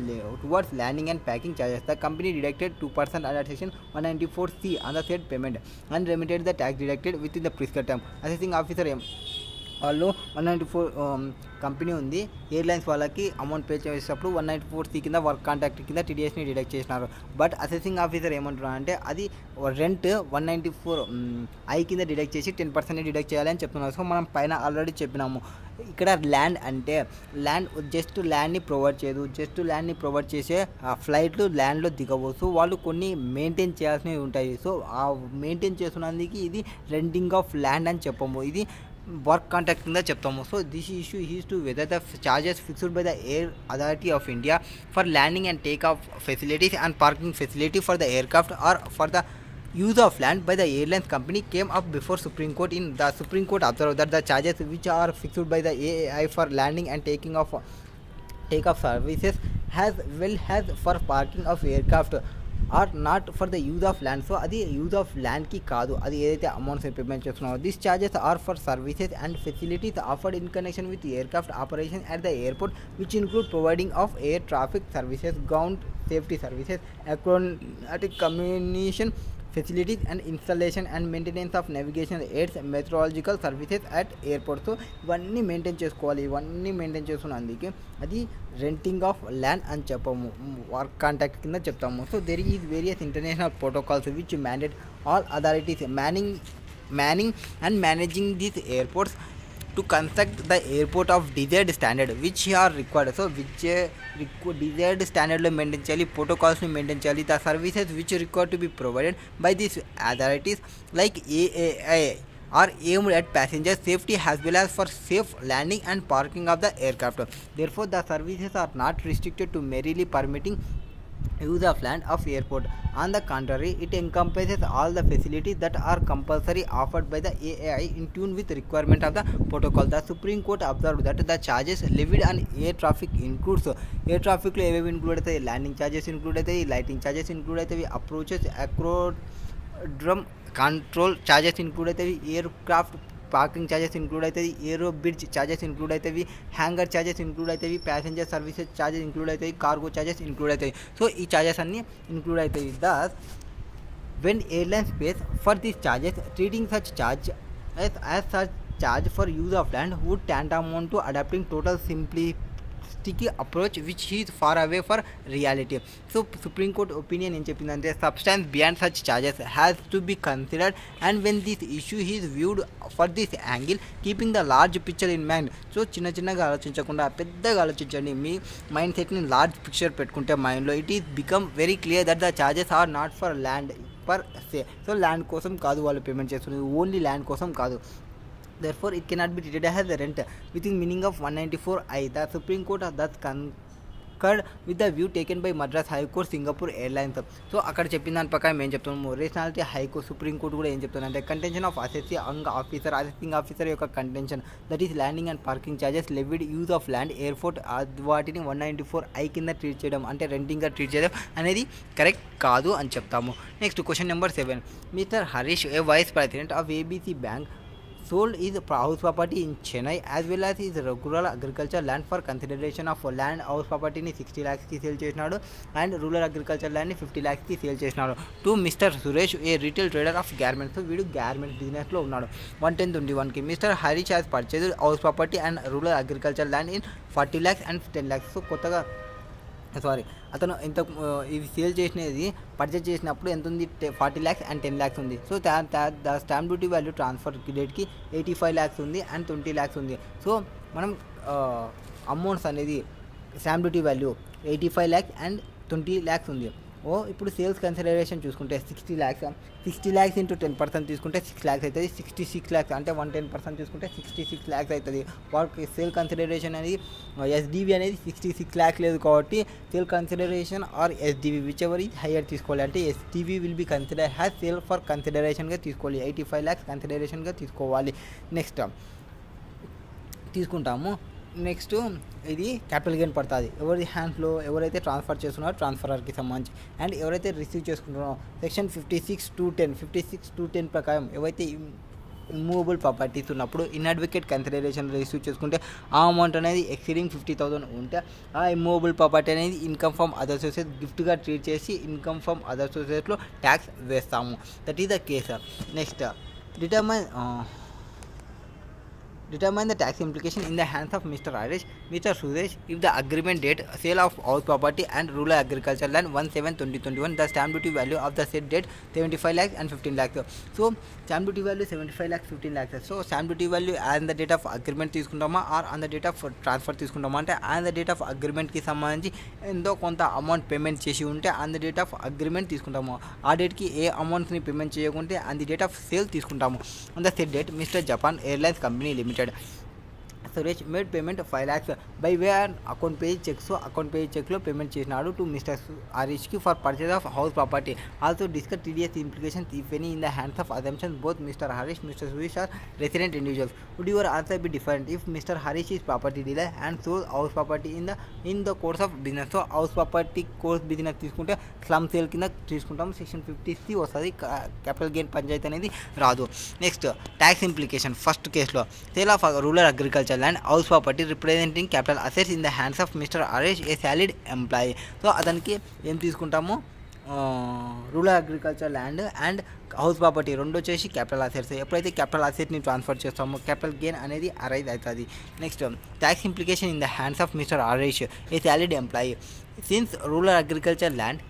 towards landing and packing charges. The company deducted 2% under section 194C on the said payment and remitted the tax deducted within the prescribed term. Assessing officer వాళ్ళు 194 company ఉంది, airlines వాళ్ళకి amount pay చేసేటప్పుడు 194C కింద work contract కింద టీడీఎస్ని deduct చేసినారు. But assessing officer ఏమంటున్నారు అంటే అది రెంట్ 194I కింద డిడక్ట్ చేసి 10% డిడక్ట్ చేయాలని చెప్తున్నారు. సో మనం పైన ఆల్రెడీ చెప్పినాము ఇక్కడ ల్యాండ్ అంటే జస్ట్ ల్యాండ్ని ప్రొవైడ్ చేయదు, జస్ట్ ల్యాండ్ని ప్రొవైడ్ చేసే ఫ్లైట్లు ల్యాండ్లో దిగవు. సో వాళ్ళు కొన్ని మెయింటైన్ చేయాల్సినవి ఉంటాయి. సో ఆ మెయింటైన్ చేస్తున్నందుకు ఇది రెంటింగ్ ఆఫ్ ల్యాండ్ అని చెప్పము, ఇది వర్క్ కాంట్రాక్ట్ కింద చెప్తాము. So this issue is to whether the charges fixed by the air authority of India for landing and take off facilities and parking facility for the aircraft or for the use of land by the airlines company came up before Supreme Court. In the Supreme Court observed that the charges which are fixed by the AAI for landing and taking off services as well as for parking of aircraft are not for the use of land. So అది use of ల్యాండ్కి కాదు, అది ఏదైతే amounts payment చేస్తున్నారో this charges are for services and facilities offered in connection with aircraft operation at the airport which include providing of air traffic services, ground safety services, aquatic communication facilities and installation and maintenance of navigation aids, meteorological services at airport. So ఇవన్నీ maintain చేసుకోవాలి, ఇవన్నీ maintain చేసుకున్నందుకే అది renting of land అని చెప్పము, work contract కింద చెప్తాము. So there is various international protocols which mandate all authorities manning and managing these airports to construct the airport of desired standard which are required. So which desired standard lo maintain cheyali, protocols ni maintain cheyali. The services which are required to be provided by these authorities like AAI are aimed at passenger safety as well as for safe landing and parking of the aircraft. Therefore the services are not restricted to merely permitting use of land of airport. On the contrary, it encompasses all the facilities that are compulsory offered by the AAI in tune with requirement of the protocol. The Supreme Court observed that the charges levied on air traffic includes air traffic లో ఏవేవి include అవుతాయి, landing charges include అవుతాయి, lighting charges include అవుతాయి, approaches అక్రోడ్రమ్ control charges include అవుతాయి, air craft parking charges include అవుతుంది, ఏరో bridge charges include అవుతాయి, hanger charges include అవుతాయి, passenger services charges include అవుతాయి, కార్గో ఛార్జెస్ ఇంక్లూడ్ అవుతాయి. సో ఈ ఛార్జెస్ అన్నీ ఇంక్లూడ్ అవుతాయి. దస్ when airlines pays for these charges, treating such charge as such charge for use of land would tantamount to adopting total simplistic approach which is far away for reality. So Supreme Court opinion em cheppindante substance beyond such charges has to be considered, and when this issue is viewed for this angle, keeping the large picture in mind. So చిన్నగా ఆలోచించకుండా పెద్దగా ఆలోచించండి. మీ mind సెట్ని large picture పెట్టుకుంటే మైండ్లో it is become very clear that the charges are not for land per se. So land కోసం కాదు వాళ్ళు పేమెంట్ చేస్తున్నది, ఓన్లీ ల్యాండ్ కోసం కాదు. Therefore, it cannot be treated as a rent within meaning of 194I. The Supreme Court has thus concurred with the view taken by Madras High Court, Singapore Airlines. So అక్కడ చెప్పిన దాని ప్రకారం ఏం చెప్తున్నాము, rationality high court supreme court కూడా ఏం చెప్తున్నా అంటే కంటెన్షన్ ఆఫ్ అసెసింగ్ ఆఫీసర్ యొక్క contention that is landing and parking charges levied use of land airport వాటిని 194I కింద ట్రీట్ చేయడం అంటే రెంటింగ్గా ట్రీట్ చేయడం అనేది కరెక్ట్ కాదు అని చెప్తాము. Next question number 7. Mister Harish, a vice president of ABC bank, sold his house property in Chennai as well as his rural agriculture land for consideration of land. House property ni 60 lakhs ki sale చేసినాడు and rural agriculture land ni 50 lakhs ki sale చేసినాడు to Mr. Suresh, a retail trader of garments. So వీడు garment business లో ఉన్నాడు. 11021 కి mister Harish has purchased house property and rural agriculture land in 40 lakhs and 10 lakhs. So కొత్తగా అతను ఇంత ఇవి sale చేసినది పర్చేజ్ చేసినప్పుడు ఎంత ఉంది, 40 lakhs and 10 lakhs ఉంది. So the stamp duty value transfer డేట్కి 85 lakhs ఉంది అండ్ 20 lakhs ఉంది. సో మనం అమౌంట్స్ అనేది stamp duty value 85 lakhs and 20 lakhs ఉంది. ఇప్పుడు సేల్స్ కన్సిడరేషన్ చూసుకుంటే 60 lakhs ఇంటూ 10% తీసుకుంటే 6 lakhs అవుతుంది. 66 lakhs అంటే 110% చూసుకుంటే 66 lakhs అవుతుంది. వాటికి సేల్ కన్సిడరేషన్ అనేది ఎస్డివి అనేది 66 lakhs లేదు కాబట్టి sale consideration or SDV whichever is higher తీసుకోవాలి. అంటే SDV will be consider has sale for కన్సిడరేషన్గా తీసుకోవాలి. 85 lakhs కన్సిడరేషన్గా తీసుకోవాలి. నెక్స్ట్ తీసుకుంటాము. నెక్స్ట్ ఇది క్యాపిటల్ గెయిన్ పడుతుంది ఎవరి హ్యాండ్స్లో, ఎవరైతే ట్రాన్స్ఫర్ చేస్తున్నారో ట్రాన్స్ఫరర్కి సంబంధించి అండ్ ఎవరైతే రిసీవ్ చేసుకుంటున్నారో. సెక్షన్ 56(2)(10) ప్రకారం ఏవైతే ఇమ్మూవబుల్ ప్రాపర్టీస్ ఉన్నప్పుడు ఇన్అడ్వకేట్ కన్సిడరేషన్ రిసీవ్ చేసుకుంటే ఆ అమౌంట్ అనేది ఎక్సీడింగ్ 50,000 ఉంటే ఆ ఇమ్మూవబుల్ ప్రాపర్టీ అనేది ఇన్కమ్ ఫ్రమ్ అదర్ సోర్సెస్ గిఫ్ట్గా ట్రీట్ చేసి ఇన్కమ్ ఫ్రమ్ అదర్ సోర్సెస్లో ట్యాక్స్ వేస్తాము. That is the case. Next determine the tax implication in the hands of Mr. Suresh if the agreement date sale of house property and rural agriculture land 1/7/2021 the stamp duty value of the said date 75 lakhs and 15 lakhs. So stamp duty value 75 lakhs 15 lakhs. So stamp duty value on the date of agreement తీసుకుంటామా or on the date of transfer తీసుకుంటామా అంటే on the date of agreement కి సంబంధించి ఎంతో కొంత amount payment చేసి ఉంటే on the date of agreement తీసుకుంటాము. ఆ డేట్కి ఏ అమౌంట్ని పేమెంట్ చేయకుంటే on the date of sale తీసుకుంటాము. On the said date Mr. Japan Airlines Company Limited Suresh made payment 5 lakhs by way and account page check. So account page check లో payment చేసినాడు to Mr. Harishki for purchase of house property. Also discuss TDS implications if any in the hands of assumptions both Mr. Harish Mr. Suresh are resident individuals. Would your answer be different if Mr. Harish is property dealer and sold house property in the course of business? So house property course business తీసుకుంటే slum sale కింద తీసుకుంటాం. Section 50C వస్తుంది. Capital gain panchayat అనేది రాదు. Next tax implication. First కేసులో sale of rural agriculture land house property representing capital assets in the hands of Mr. Harish, a salaried employee. So అతనికి ఏం తీసుకుంటాము, rural agriculture land and house property రెండు వచ్చేసి capital assets. ఎప్పుడైతే capital అసెట్ని transfer చేస్తామో capital gain అనేది arise అవుతుంది. Next tax implication in the hands of mister Harish, A salaried employee. Since rural agriculture land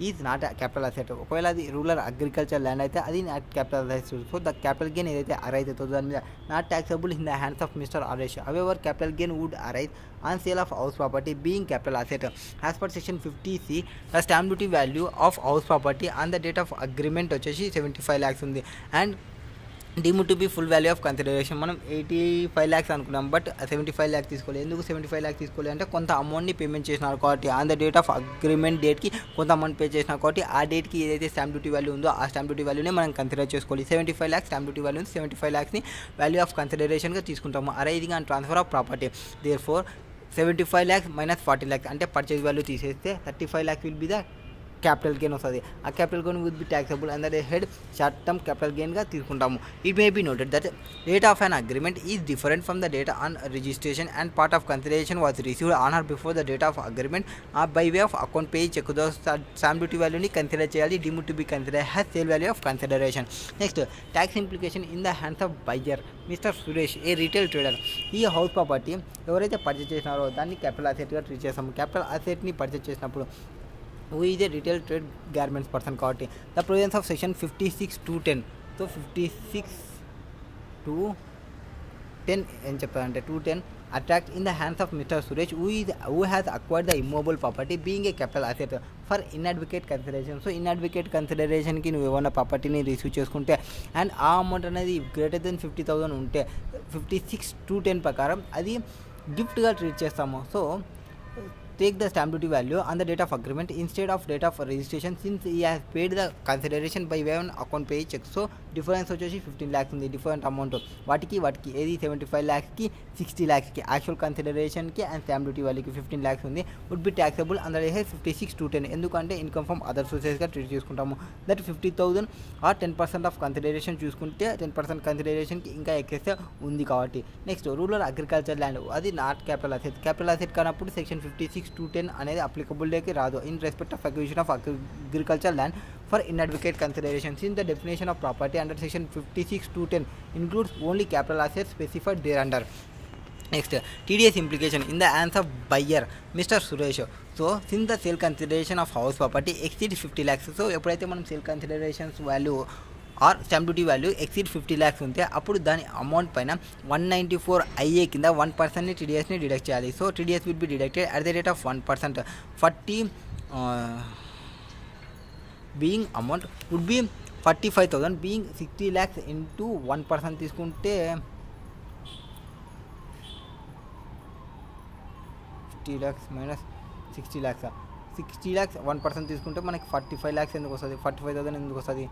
is not capital asset, ఒకవేళ అది rural agriculture land అయితే అది not capital asset. So the capital gain ఏదైతే arise అవుతుందో దాని మీద not taxable in the hands of mister Harish. However capital gain would arise on sale of house property being capital asset. As per section 50C the stamp duty value of house property on the date of agreement వచ్చేసి 75 lakhs ఉంది. And deemed to be full value of consideration. మనం 85 lakhs అనుకున్నాం, but 75 lakhs తీసుకోలేదు. ఎందుకు 75 lakhs తీసుకోలేదు అంటే కొంత అమౌంట్ని పేమెంట్ చేసినారు కాబట్టి, on the date of agreement డేట్కి కొంత అమౌంట్ పే చేసినారు కాబట్టి ఆ డేట్కి ఏదైతే స్టాంప్ డ్యూటీ వాల్యూ ఉందో ఆ స్టాంప్ డ్యూటీ వాల్యూనే మనం కన్సిడర్ చేసుకోవాలి. 75 lakhs స్టాంప్ డ్యూటీ వాల్యూ ఉంది, 75 lakhsని వాల్యూ ఆఫ్ కన్సిడరేషన్గా తీసుకుంటాము. Arising and transfer of property. Therefore 75 lakhs minus 40 lakhs అంటే పర్చేజ్ వాల్యూ తీసేస్తే 35 lakhs will be the capital gain వస్తుంది. ఆ capital gain will be taxable and the head short term capital గెయిన్గా తీసుకుంటాము. It may be noted that date of an agreement is different from the date on registration and part of consideration was received on or before the date of agreement by way of account pay cheque though stamp duty వాల్యూని consider చేయాలి. Deemed to be consider has sale value of consideration. Next tax implication in the hands of buyer mister Suresh, a retail trader. ఈ house property ఎవరైతే purchase చేసినారో దాన్ని capital అసెట్గా treat చేస్తాము. Capital అసెట్ని purchase చేసినప్పుడు who is a retail trade garments person కాబట్టి the provisions of section 56(2)(10). So 56(2)(10) ఏం చెప్తారంటే 210 attract in the hands of Mr. Suresh who has acquired the immobile property being a capital asset for inadvocate consideration. So inadvocate considerationకి నువ్వు ఏమన్నా ప్రాపర్టీని receive చేసుకుంటే and ఆ amount అనేది greater than 50,000 ఉంటే 56(2)(10) ప్రకారం అది గిఫ్ట్గా ట్రీట్ చేస్తాము. So take the stamp duty value on the date of agreement instead of date of registration since he has paid the consideration by way of account pay check. So difference వచ్చేసి 15 lakhs ఉంది. Different amount వాటికి ఏది 75 lakhsకి 60 lakhsకి actual కన్సిడరేషన్కి and stamp duty వాల్యూకి 15 lakhs ఉంది. Would be taxable and 56(2)(10). ఎందుకంటే ఇన్కమ్ ఫ్రమ్ అదర్ సోర్సెస్గా ట్రీట్ చేసుకుంటాము. దట్ 50,000 ఆర్ 10% ఆఫ్ కన్సిడరేషన్ చూసుకుంటే 10% కన్సిడరేషన్కి ఇంకా ఎక్కేస్తే ఉంది కాబట్టి. నెక్స్ట్ రూరల్ అగ్రికల్చర్ ల్యాండ్, అది not capital asset. Capital asset కానప్పుడు సెక్షన్ 56(2)(10) అనేది అప్లికబుల్లోకి రాదు. In respect of acquisition of agriculture land for inadvocate consideration since the definition of property under section 56(2)(10) includes only capital assets specified thereunder. Next, TDS implication in the hands of buyer Mr. Suresh. So since the sale consideration of house property exceeds 50 lakhs, so ఎప్పుడైతే మనం sale considerations value or stamp duty value exceed 50 lakhs ఉంటే అప్పుడు దాని amount పైన 194IA కింద 1%ని టీడీఎస్ని deduct చేయాలి. So TDS will be deducted at the rate of 1%. 40 being amount would be 45,000 being 60 lakhs into 1% తీసుకుంటే 50 lakhs minus 60 lakhs 60 lakhs 1% తీసుకుంటే మనకి 45 lakhs ఎందుకు వస్తుంది, 45,000 ఎందుకు వస్తుంది,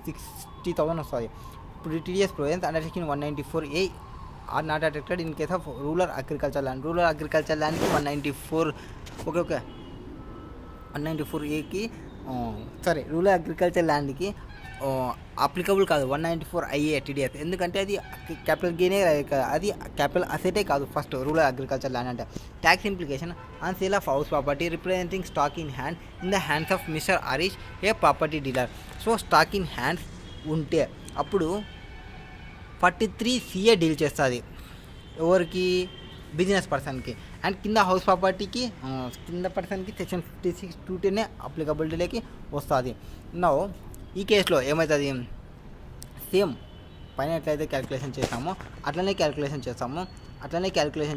60,000 వస్తుంది. ఇప్పుడు TDS provisions under section 194A are not attracted in case of rural agriculture land. Rural agriculture ల్యాండ్కి 194 ఓకే 194Aకి సారీ రూరల్ అగ్రికల్చర్ ల్యాండ్కి అప్లికబుల్ కాదు 194IA టీడీఎస్. ఎందుకంటే అది క్యాపిటల్ గెయినే, అది క్యాపిటల్ అసెటే కాదు ఫస్ట్ రూరల్ అగ్రికల్చర్ ల్యాండ్ అంటే. Tax implication on sale of house property representing stock in hand in the hands of mister Harish A property dealer. So stock in hands ఉంటే అప్పుడు 43CA deal చేస్తుంది ఎవరికి, business పర్సన్కి. And కింద house ప్రాపర్టీకి కింద పర్సన్కి సెక్షన్ 56(2)(10) అప్లికబిలిటీలోకి వస్తుంది. నౌ ఈ కేసులో ఏమవుతుంది, సేమ్ పైన ఎట్లయితే క్యాలిక్యులేషన్ చేస్తామో అట్లనే క్యాలిక్యులేషన్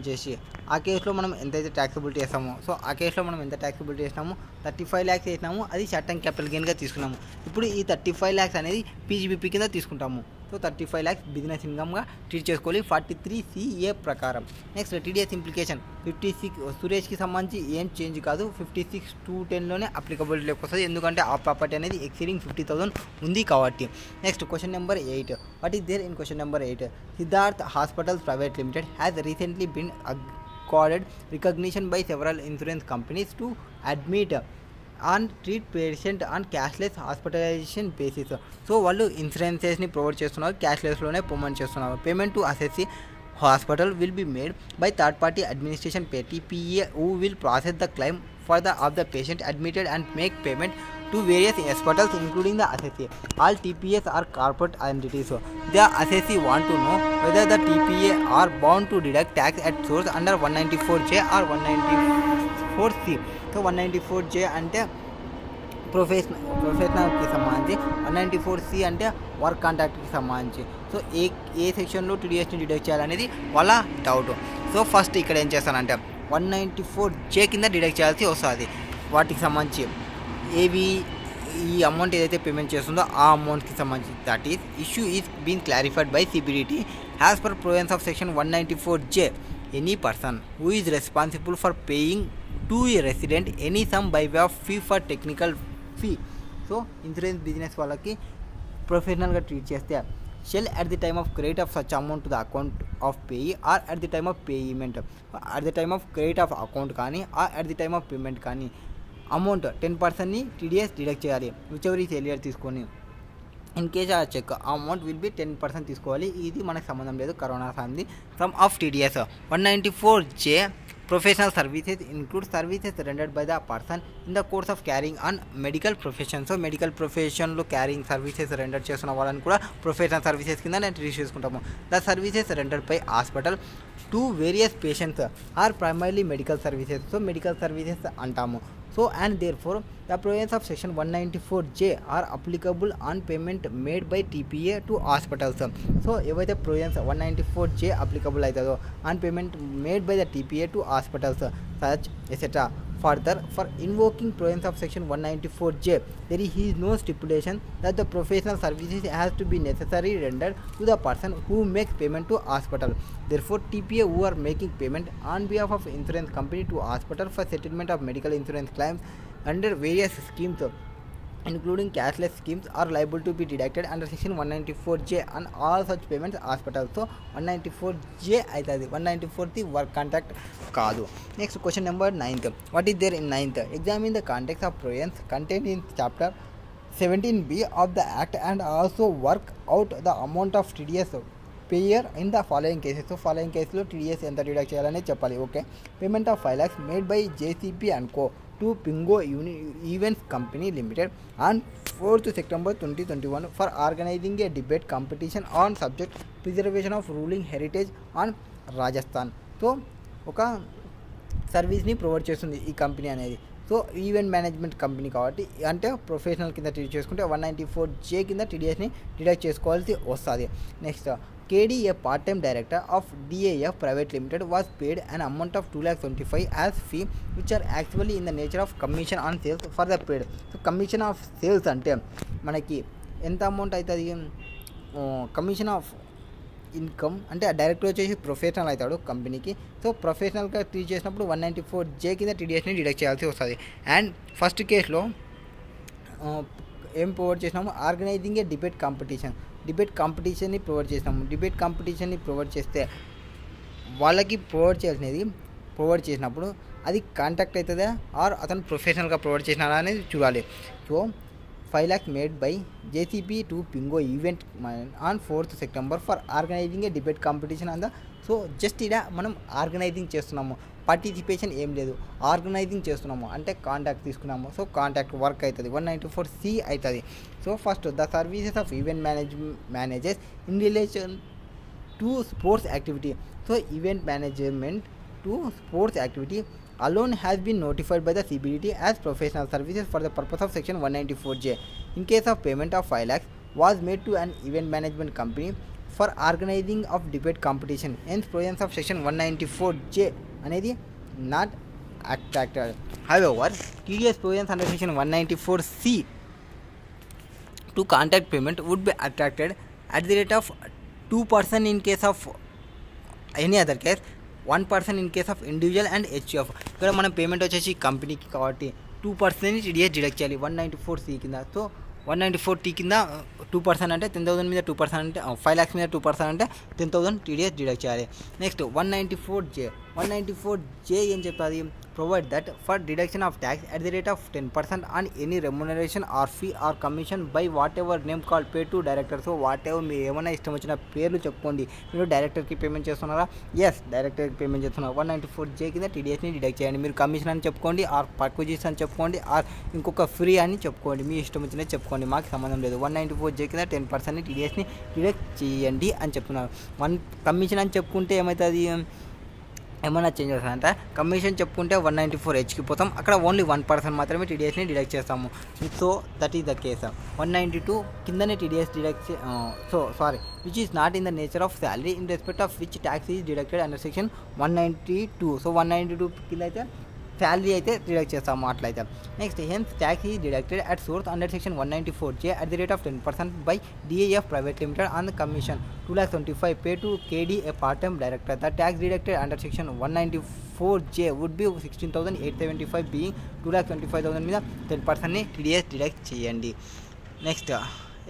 చేసి ఆ కేసులో మనం ఎంతైతే ట్యాక్సబిలిటీ చేస్తామో, సో ఆ కేసులో మనం ఎంత ట్యాక్సబిలిటీ చేసినామో 35 lakhs వేసినాము, అది షార్ట్ టర్మ్ క్యాపిటల్ గెయిన్గా తీసుకున్నాము. ఇప్పుడు ఈ 35 lakhs అనేది పీజీబీపీ కింద తీసుకుంటాము. సో 35 lakhs బిజినెస్ ఇన్కమ్గా ట్రీట్ చేసుకోవాలి 43CA ప్రకారం. నెక్స్ట్ టీడీఎస్ ఇంప్లికేషన్ 56 సురేష్కి సంబంధించి ఏం చేంజ్ కాదు, 56(2)(10)లోనే అప్లికబిలిటీలోకి వస్తుంది. ఎందుకంటే ఆ ప్రాపర్టీ అనేది ఎక్సీడింగ్ 50,000 ఉంది కాబట్టి. Next question number 8. What is there in question number 8? Siddharth hospitals private limited has recently been accorded recognition by several insurance companies to admit and treat patient on cashless hospitalization basis. So వాళ్ళు ఇన్సూరెన్సెస్ని provide చేస్తున్నారు, క్యాష్లెస్లోనే payment చేస్తున్నారు. Payment to assessee hospital will be made by third party administration pay TPA who will process the claim for the of the patient admitted and make payment to various hospitals including the assessee. All TPAs are corporate entities. So the assessee want to know whether the TPA are bound to deduct tax at source under 194J or 194C. So 194J అంటే ప్రొఫెషనల్కి సంబంధించి, 194C అంటే work కాంట్రాక్ట్కి సంబంధించి. So ఏ సెక్షన్లో టీడీఎస్ని deduct చేయాలనేది వాళ్ళ doubt. So first ఇక్కడ ఏం చేస్తానంటే 194J కింద డిడక్ట్ చేయాల్సి వస్తుంది. వాటికి సంబంధించి ఏవి ఈ అమౌంట్ ఏదైతే పేమెంట్ చేస్తుందో ఆ అమౌంట్కి సంబంధించి that is issue is been clarified by CBDT as per provisions of section 194J. Any person who is responsible for paying to a resident any sum by way of fee for technical fee. So insurance business వాళ్ళకి ప్రొఫెషనల్గా treat చేస్తే shall at the time of credit of such amount to the account of payee or at the time of payment, at the time of credit of account కానీ or at the time of payment కానీ amount 10%ని TDS deduct చేయాలి. Whichever is earlier తీసుకొని in case ఆ cheque amount will be 10% తీసుకోవాలి. ఇది మనకు సంబంధం లేదు, కరోనా సంది. Sum of TDS 194J. Professional services include services rendered by the person in the course of carrying on medical profession. So medical ప్రొఫెషన్లో క్యారింగ్ సర్వీసెస్ రెండర్ చేస్తున్న వాళ్ళని కూడా ప్రొఫెషనల్ సర్వీసెస్ కింద నేను ట్రీట్ చేసుకుంటాము. The services rendered by hospital to various patients are primarily medical services. So medical services అంటాము. So and therefore the provisions of section 194J are applicable on payment made by TPA to hospitals. So ఏవైతే provisions 194J applicable అవుతుందో on payment made by the TPA to hospitals such etc. Further, for invoking provisions of section 194J, there is no stipulation that the professional services has to be necessarily rendered to the person who makes payment to hospital. Therefore, TPA who are making payment on behalf of insurance company to hospital for settlement of medical insurance claims under various schemes, including cashless schemes, are liable to be deducted under section 194J on all such payments hospitals. So 194J aitadi, 194 the work contract kaadu. Next question number 9th. What is there in 9th? Examine the context of provisions contained in chapter 17B of the act and also work out the amount of TDS payer in the following cases. So following cases lo TDS enta deduct cheyalani cheppali. Okay, payment of 5 lakhs made by JCP and Co to Pingo Events Company Limited on 4th September 2021 for organizing a debate competition on subject preservation of ruling heritage on Rajasthan. So ఒక సర్వీస్ని provide చేస్తుంది ఈ company అనేది. So event management company కాబట్టి అంటే professional కింద treat చేసుకుంటే 194J కింద టీడీఎస్ని డిడక్ట్ చేసుకోవాల్సి వస్తుంది. Next KD, a part-time director of DAF Private Limited, was paid an amount of 2,25,000 as fee, which are actually in the nature of commission on sales for the paid. So commission of sales అంటే మనకి ఎంత amount అవుతుంది, commission of income అంటే ఆ director వచ్చేసి professional అవుతాడు కంపెనీకి. So ప్రొఫెషనల్గా ట్రీట్ చేసినప్పుడు 194J కింద టీడీఎస్ని డిడక్ట్ చేయాల్సి వస్తుంది. అండ్ ఫస్ట్ కేసులో ఏం ప్రొవైడ్ చేసినాము, ఆర్గనైజింగ్ ఏ డిబేట్ కాంపిటీషన్ని ప్రొవైడ్ చేసినాము. డిబేట్ కాంపిటీషన్ని ప్రొవైడ్ చేస్తే వాళ్ళకి ప్రొవైడ్ చేసినప్పుడు అది కాంటాక్ట్ అవుతుందా ఆర్ అతను ప్రొఫెషనల్గా ప్రొవైడ్ చేసినారా అనేది చూడాలి. So 5 lakhs made by JCP to Pingo Event on 4th September for organizing a debate competition on the. So just ఇలా మనం ఆర్గనైజింగ్ చేస్తున్నాము, పార్టిసిపేషన్ ఏం లేదు, ఆర్గనైజింగ్ చేస్తున్నాము అంటే కాంటాక్ట్ తీసుకున్నాము. సో కాంటాక్ట్ వర్క్ అవుతుంది, 194C అవుతుంది. So first the services of event managers in relation to sports activity. So event management to sports activity alone has been notified by the CBDT as professional services for the purpose of section 194J. In case of payment of 5 lakhs was made to an event management company for organizing of debate competition, hence provisions of section 194J అనేది not attracted. However, TDS provisions under section 194C to contact payment would be attracted at the rate of 2% in case of any other case, 1% in case of individual and HF. ఇక్కడ మనం payment వచ్చేసి కంపెనీకి కాబట్టి 2% TDS deduct చేయాలి 194C కింద. So 194T కింద 2% అంటే 10,000 మీద 2% అంటే 5 lakhs మీద 2% అంటే 10,000 టీడీఎస్ డిడక్ట్ చేయాలి. నెక్స్ట్ 194J ఏం చెప్తుంది, provide that for deduction of tax at the rate of 10% on any remuneration or fee or commission by whatever name called pay to director. So what ever మీరు ఏమైనా ఇష్టం వచ్చిన పేర్లు చెప్పుకోండి. మీరు డైరెక్టర్కి పేమెంట్ చేస్తున్నారా, ఎస్ డైరెక్టర్కి పేమెంట్ చేస్తున్నారు, 194J కింద టీడీఎస్ని డిడక్ట్ చేయండి. మీరు కమిషన్ అని చెప్పుకోండి, ఆర్ పర్క్విజిషన్ అని చెప్పుకోండి, ఆర్ ఇంకొక ఫ్రీ అని చెప్పుకోండి, మీ ఇష్టం వచ్చినది చెప్పుకోండి, మాకు సంబంధం లేదు. 194J కింద 10% టీడీఎస్ని డిడక్ట్ చేయండి అని చెప్తున్నారు. కమిషన్ అని చెప్పుకుంటే ఏమవుతుంది, ఏమన్నా చేంజ్ అవుతుందంటే కమిషన్ చెప్పుకుంటే 194Hకి పోతాం, అక్కడ ఓన్లీ 1% మాత్రమే టీడీఎస్ని డిడక్ట్ చేస్తాము. So that is the case. 192 కిందనే TDS deduct which is not in the nature of salary in respect of which tax is deducted under section 192. So 192 కింద అయితే శాలరీ అయితే డిడక్ట్ చేస్తాము అట్లయితే. నెక్స్ట్ హెన్స్ ట్యాక్స్ ఈ deducted at source under section 194J at the rate of 10% by DAF Private Limited on the commission 2,25,000 pay to KD a part-time director. The tax deducted under section 194J would be 16,875 being 2,25,000 మీద 10% TDS deduct చేయండి. Next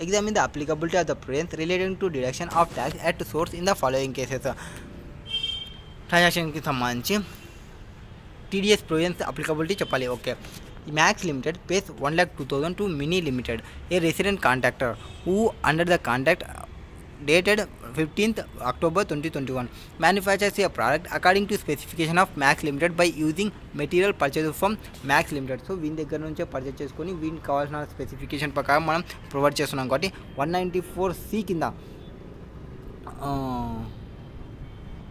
examine the applicability of the provisions relating to deduction of tax at source in the following cases. ట్రాన్సాక్షన్కి సంబంధించి TDS provisions applicability చెప్పాలి. Okay, Max Limited pays 1,02,000 to Mini Limited, a resident contractor who under the contract dated 15th October 2021 manufactures a product according to specification of Max Limited by using material purchased from Max Limited. So వీని దగ్గర నుంచే purchase చేసుకొని వీనికి కావాల్సిన specification ప్రకారం మనం provide చేస్తున్నాం కాబట్టి 194C కింద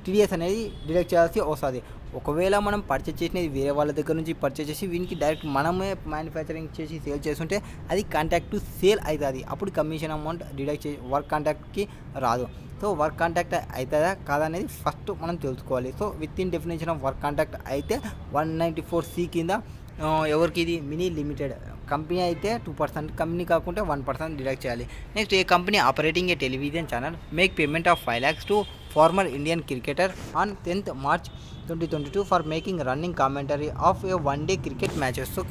టీడీఎస్ అనేది డిడక్ట్ చేయాల్సి వస్తుంది. ఒకవేళ మనం పర్చేస్ చేసినది వేరే వాళ్ళ దగ్గర నుంచి పర్చేస్ చేసి వీనికి డైరెక్ట్ మనమే మ్యానుఫ్యాక్చరింగ్ చేసి సేల్ చేస్తుంటే అది కాంట్రాక్ట్ టు సేల్ అవుతుంది. అప్పుడు కమిషన్ అమౌంట్ డిడక్ట్ చేసి వర్క్ కాంట్రాక్ట్కి రాదు. సో వర్క్ కాంట్రాక్ట్ అవుతుందా కాదనేది ఫస్ట్ మనం తెలుసుకోవాలి. So with in definition of work contract అయితే 194C కింద ఎవరికి ఇది మినీ లిమిటెడ్ కంపెనీ అయితే 2%, కంపెనీ కాకుంటే 1% డిడక్ట్ చేయాలి. Next A company operating A television channel make payment of 5 lakhs to former Indian cricketer on 10th March 2022 for making running commentary of a one-day cricket matches. So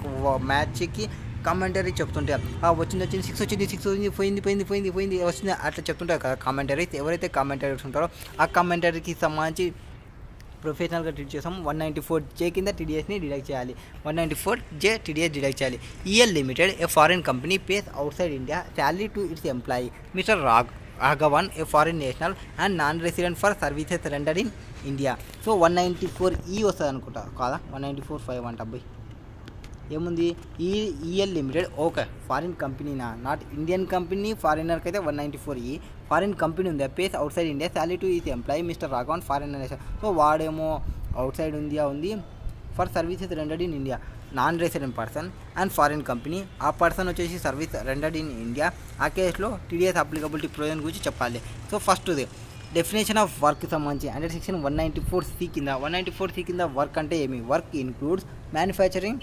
మ్యాచ్కి commentary చెప్తుంటే వచ్చింది 6 వచ్చింది 6 వచ్చింది పోయింది వచ్చింది అట్లా చెప్తుంటారు కదా కామెంటరీ. ఎవరైతే కామెంటరీస్ ఉంటారో ఆ కామెంటరీకి సంబంధించి ప్రొఫెషనల్గా ట్రీట్ చేసాము 194J కింద టీడీఎస్ని డిడక్ట్ చేయాలి. 194J టీడీఎస్ డిడక్ట్ చేయాలి. EL limited a foreign company pays outside India salary to its employee mister Raghavan, a foreign national and non-resident for services rendered in India. సో 194E వస్తుంది అనుకుంటా కాదా, 194(5) అంట అబ్బాయి ఏముంది. ఈఎల్ లిమిటెడ్ ఓకే ఫారిన్ కంపెనీనా, not Indian company. ఫారినర్కి అయితే 194E. ఫారిన్ కంపెనీ ఉంది pays outside India salary to his employee mister Raghavan foreign nation. So వాడేమో అవుట్ సైడ్ ఇండియా ఉంది for services rendered in India, non resident person and foreign company. ఆ person వచ్చేసి service rendered in India. ఆ కేసులో TDS applicability provision గురించి చెప్పాలి. So ఫస్ట్ది definition of work సంబంధించి అండర్ సెక్షన్ 194C కింద 194C కింద వర్క్ అంటే ఏమి, work includes manufacturing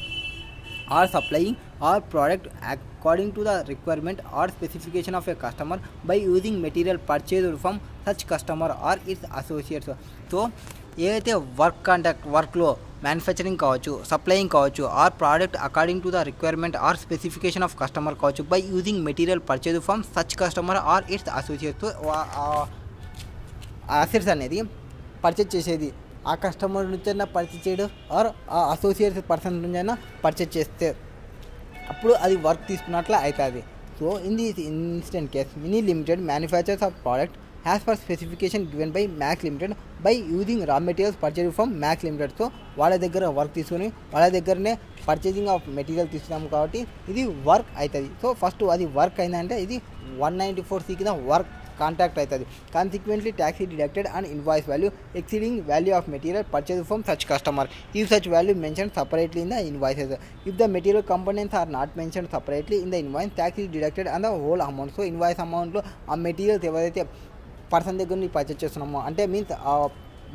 or supplying or product according to the requirement or specification of a customer by using material purchased from such customer or its associates. So ఏదైతే work contract వర్క్లో manufacturing కావచ్చు, supplying కావచ్చు, or product according to the requirement or specification of customer కావచ్చు by using material purchase from such customer or its associates. Assets అనేది purchase చేసేది ఆ customer నుంచైనా purchase చేయడం ఆర్ ఆ అసోసియేట్స్ పర్సన్ నుంచైనా పర్చేజ్ చేస్తే అప్పుడు అది వర్క్ తీసుకున్నట్లు అవుతుంది. So in this instant case Mini limited manufactures of product as per specification given by Max limited by using raw materials purchase from Max limited. So వాళ్ళ దగ్గర work తీసుకొని వాళ్ళ దగ్గరనే పర్చేజింగ్ ఆఫ్ మెటీరియల్ తీసుకున్నాము కాబట్టి ఇది వర్క్ అవుతుంది. So first అది వర్క్ అయిందంటే ఇది 194C కింద వర్క్ కాంట్రాక్ట్ అవుతుంది. Consequently tax deducted and invoice value exceeding value of material purchase from such customer if such value mention separately in the invoices. If the material components are not mention separately in the invoice tax deducted and the whole amount. So invoice అమౌంట్లో ఆ materials ఎవరైతే person దగ్గర నుంచి purchase చేస్తున్నామో అంటే means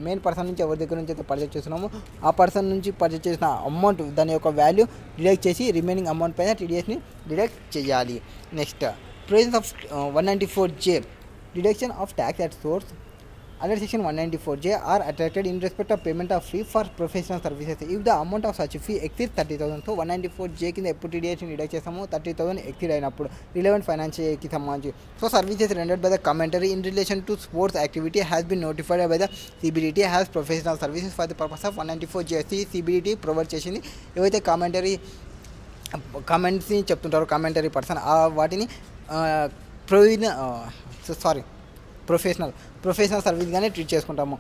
main person నుంచి ఎవరి దగ్గర నుంచి అయితే పర్చేజ్ చేస్తున్నామో ఆ పర్సన్ నుంచి పర్చేజ్ చేసిన అమౌంట్ దాని యొక్క వాల్యూ డిడక్ట్ చేసి రిమైనింగ్ అమౌంట్ పైన టీడీఎస్ని డిడక్ట్ చేయాలి. Next provisions of 194J deduction of tax at source under section 194J are attracted in respect of payment of fee for professional services if the amount of such fee exceeds 30,000. So 194J కింద ఎప్పుడు టీడీఎస్ని deduct చేస్తాము 30,000 exceed అయినప్పుడు relevant financial ఇయర్కి సంబంధించి. So services rendered by the commentary in relation to sports activity has been notified by the CBDT has professional services for the purpose of 194J. CBDT provide చేసింది ఏవైతే కామెంట్స్ని చెప్తుంటారో commentary person వాటిని professional సర్వీస్గానే treat చేసుకుంటాము.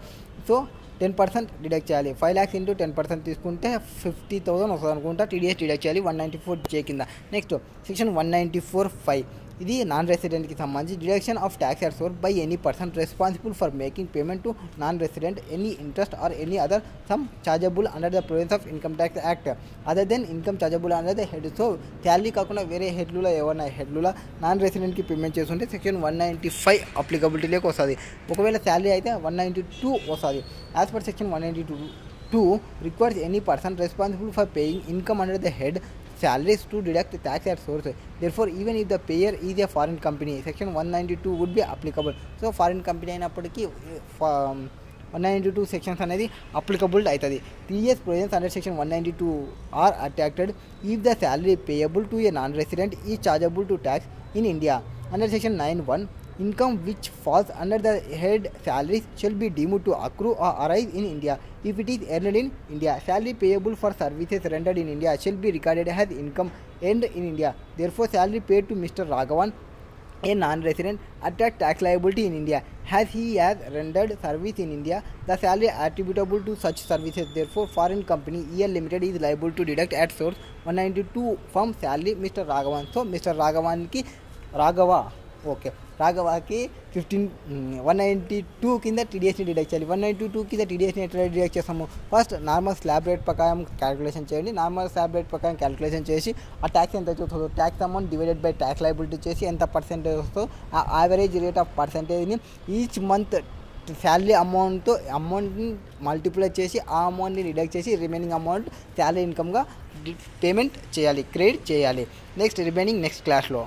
So 10% deduct చేయాలి. 5 lakhs into 10% తీసుకుంటే 50,000 వస్తుంది అనుకుంటా. టీడీఎస్ డిడక్ట్ చేయాలి 194J కింద. నెక్స్ట్ సెక్షన్ 194(5) ఇది నాన్ రెసిడెంట్కి సంబంధించి deduction of tax at source by any person responsible for making payment to non resident any interest or any other sum chargeable under the provisions of income tax act other than income chargeable under the head. So salary కాకుండా వేరే హెడ్లలో ఏమన్నా హెడ్లలో non రెసిడెంట్కి payment చేస్తుంటే section 195 అప్లికబిలిటీలోకి వస్తుంది. ఒకవేళ శాలరీ అయితే 192 వస్తుంది. As per section 192 2 requires any person responsible for paying income under the head salaries to deduct tax at source. Therefore, even if the payer is a foreign company, section 192 would be applicable. So foreign company అయినప్పటికీ 192 sections అనేది applicable అవుతుంది. TDS provisions under section 192 are attracted if the salary payable to a non-resident is chargeable to tax in India. Under section 9(1), income which falls under the head salaries shall be deemed to accrue or arise in India if it is earned in India. Salary payable for services rendered in India shall be regarded as income earned in India. Therefore, salary paid to Mr. Raghavan, a non-resident, attract tax liability in India as he has rendered service in India. The salary attributable to such services, therefore, foreign company EL Limited is liable to deduct at source 192 from salary Mr. Raghavan. So, Mr. Raghavan ki okay రాఘవాకి 192 కింద టీడీఎస్ని deduct చేయాలి. 192 కింద టీడీఎస్ని ఎట్లా deduct చేస్తాము? First normal slab rate ప్రకారం calculation చేయండి. Normal slab rate ప్రకారం calculation చేసి ఆ ట్యాక్స్ ఎంత వస్తుందో tax amount divided by tax liability చేసి ఎంత పర్సెంటేజ్ వస్తుందో ఆ యావరేజ్ రేట్ ఆఫ్ పర్సెంటేజ్ని ఈచ్ మంత్ శాలరీ అమౌంట్ని మల్టిప్లై చేసి ఆ అమౌంట్ని డిడక్ట్ చేసి రిమైనింగ్ అమౌంట్ శాలరీ ఇన్కమ్గా పేమెంట్ చేయాలి, క్రెడిట్ చేయాలి. నెక్స్ట్ రిమైనింగ్ నెక్స్ట్ క్లాస్లో.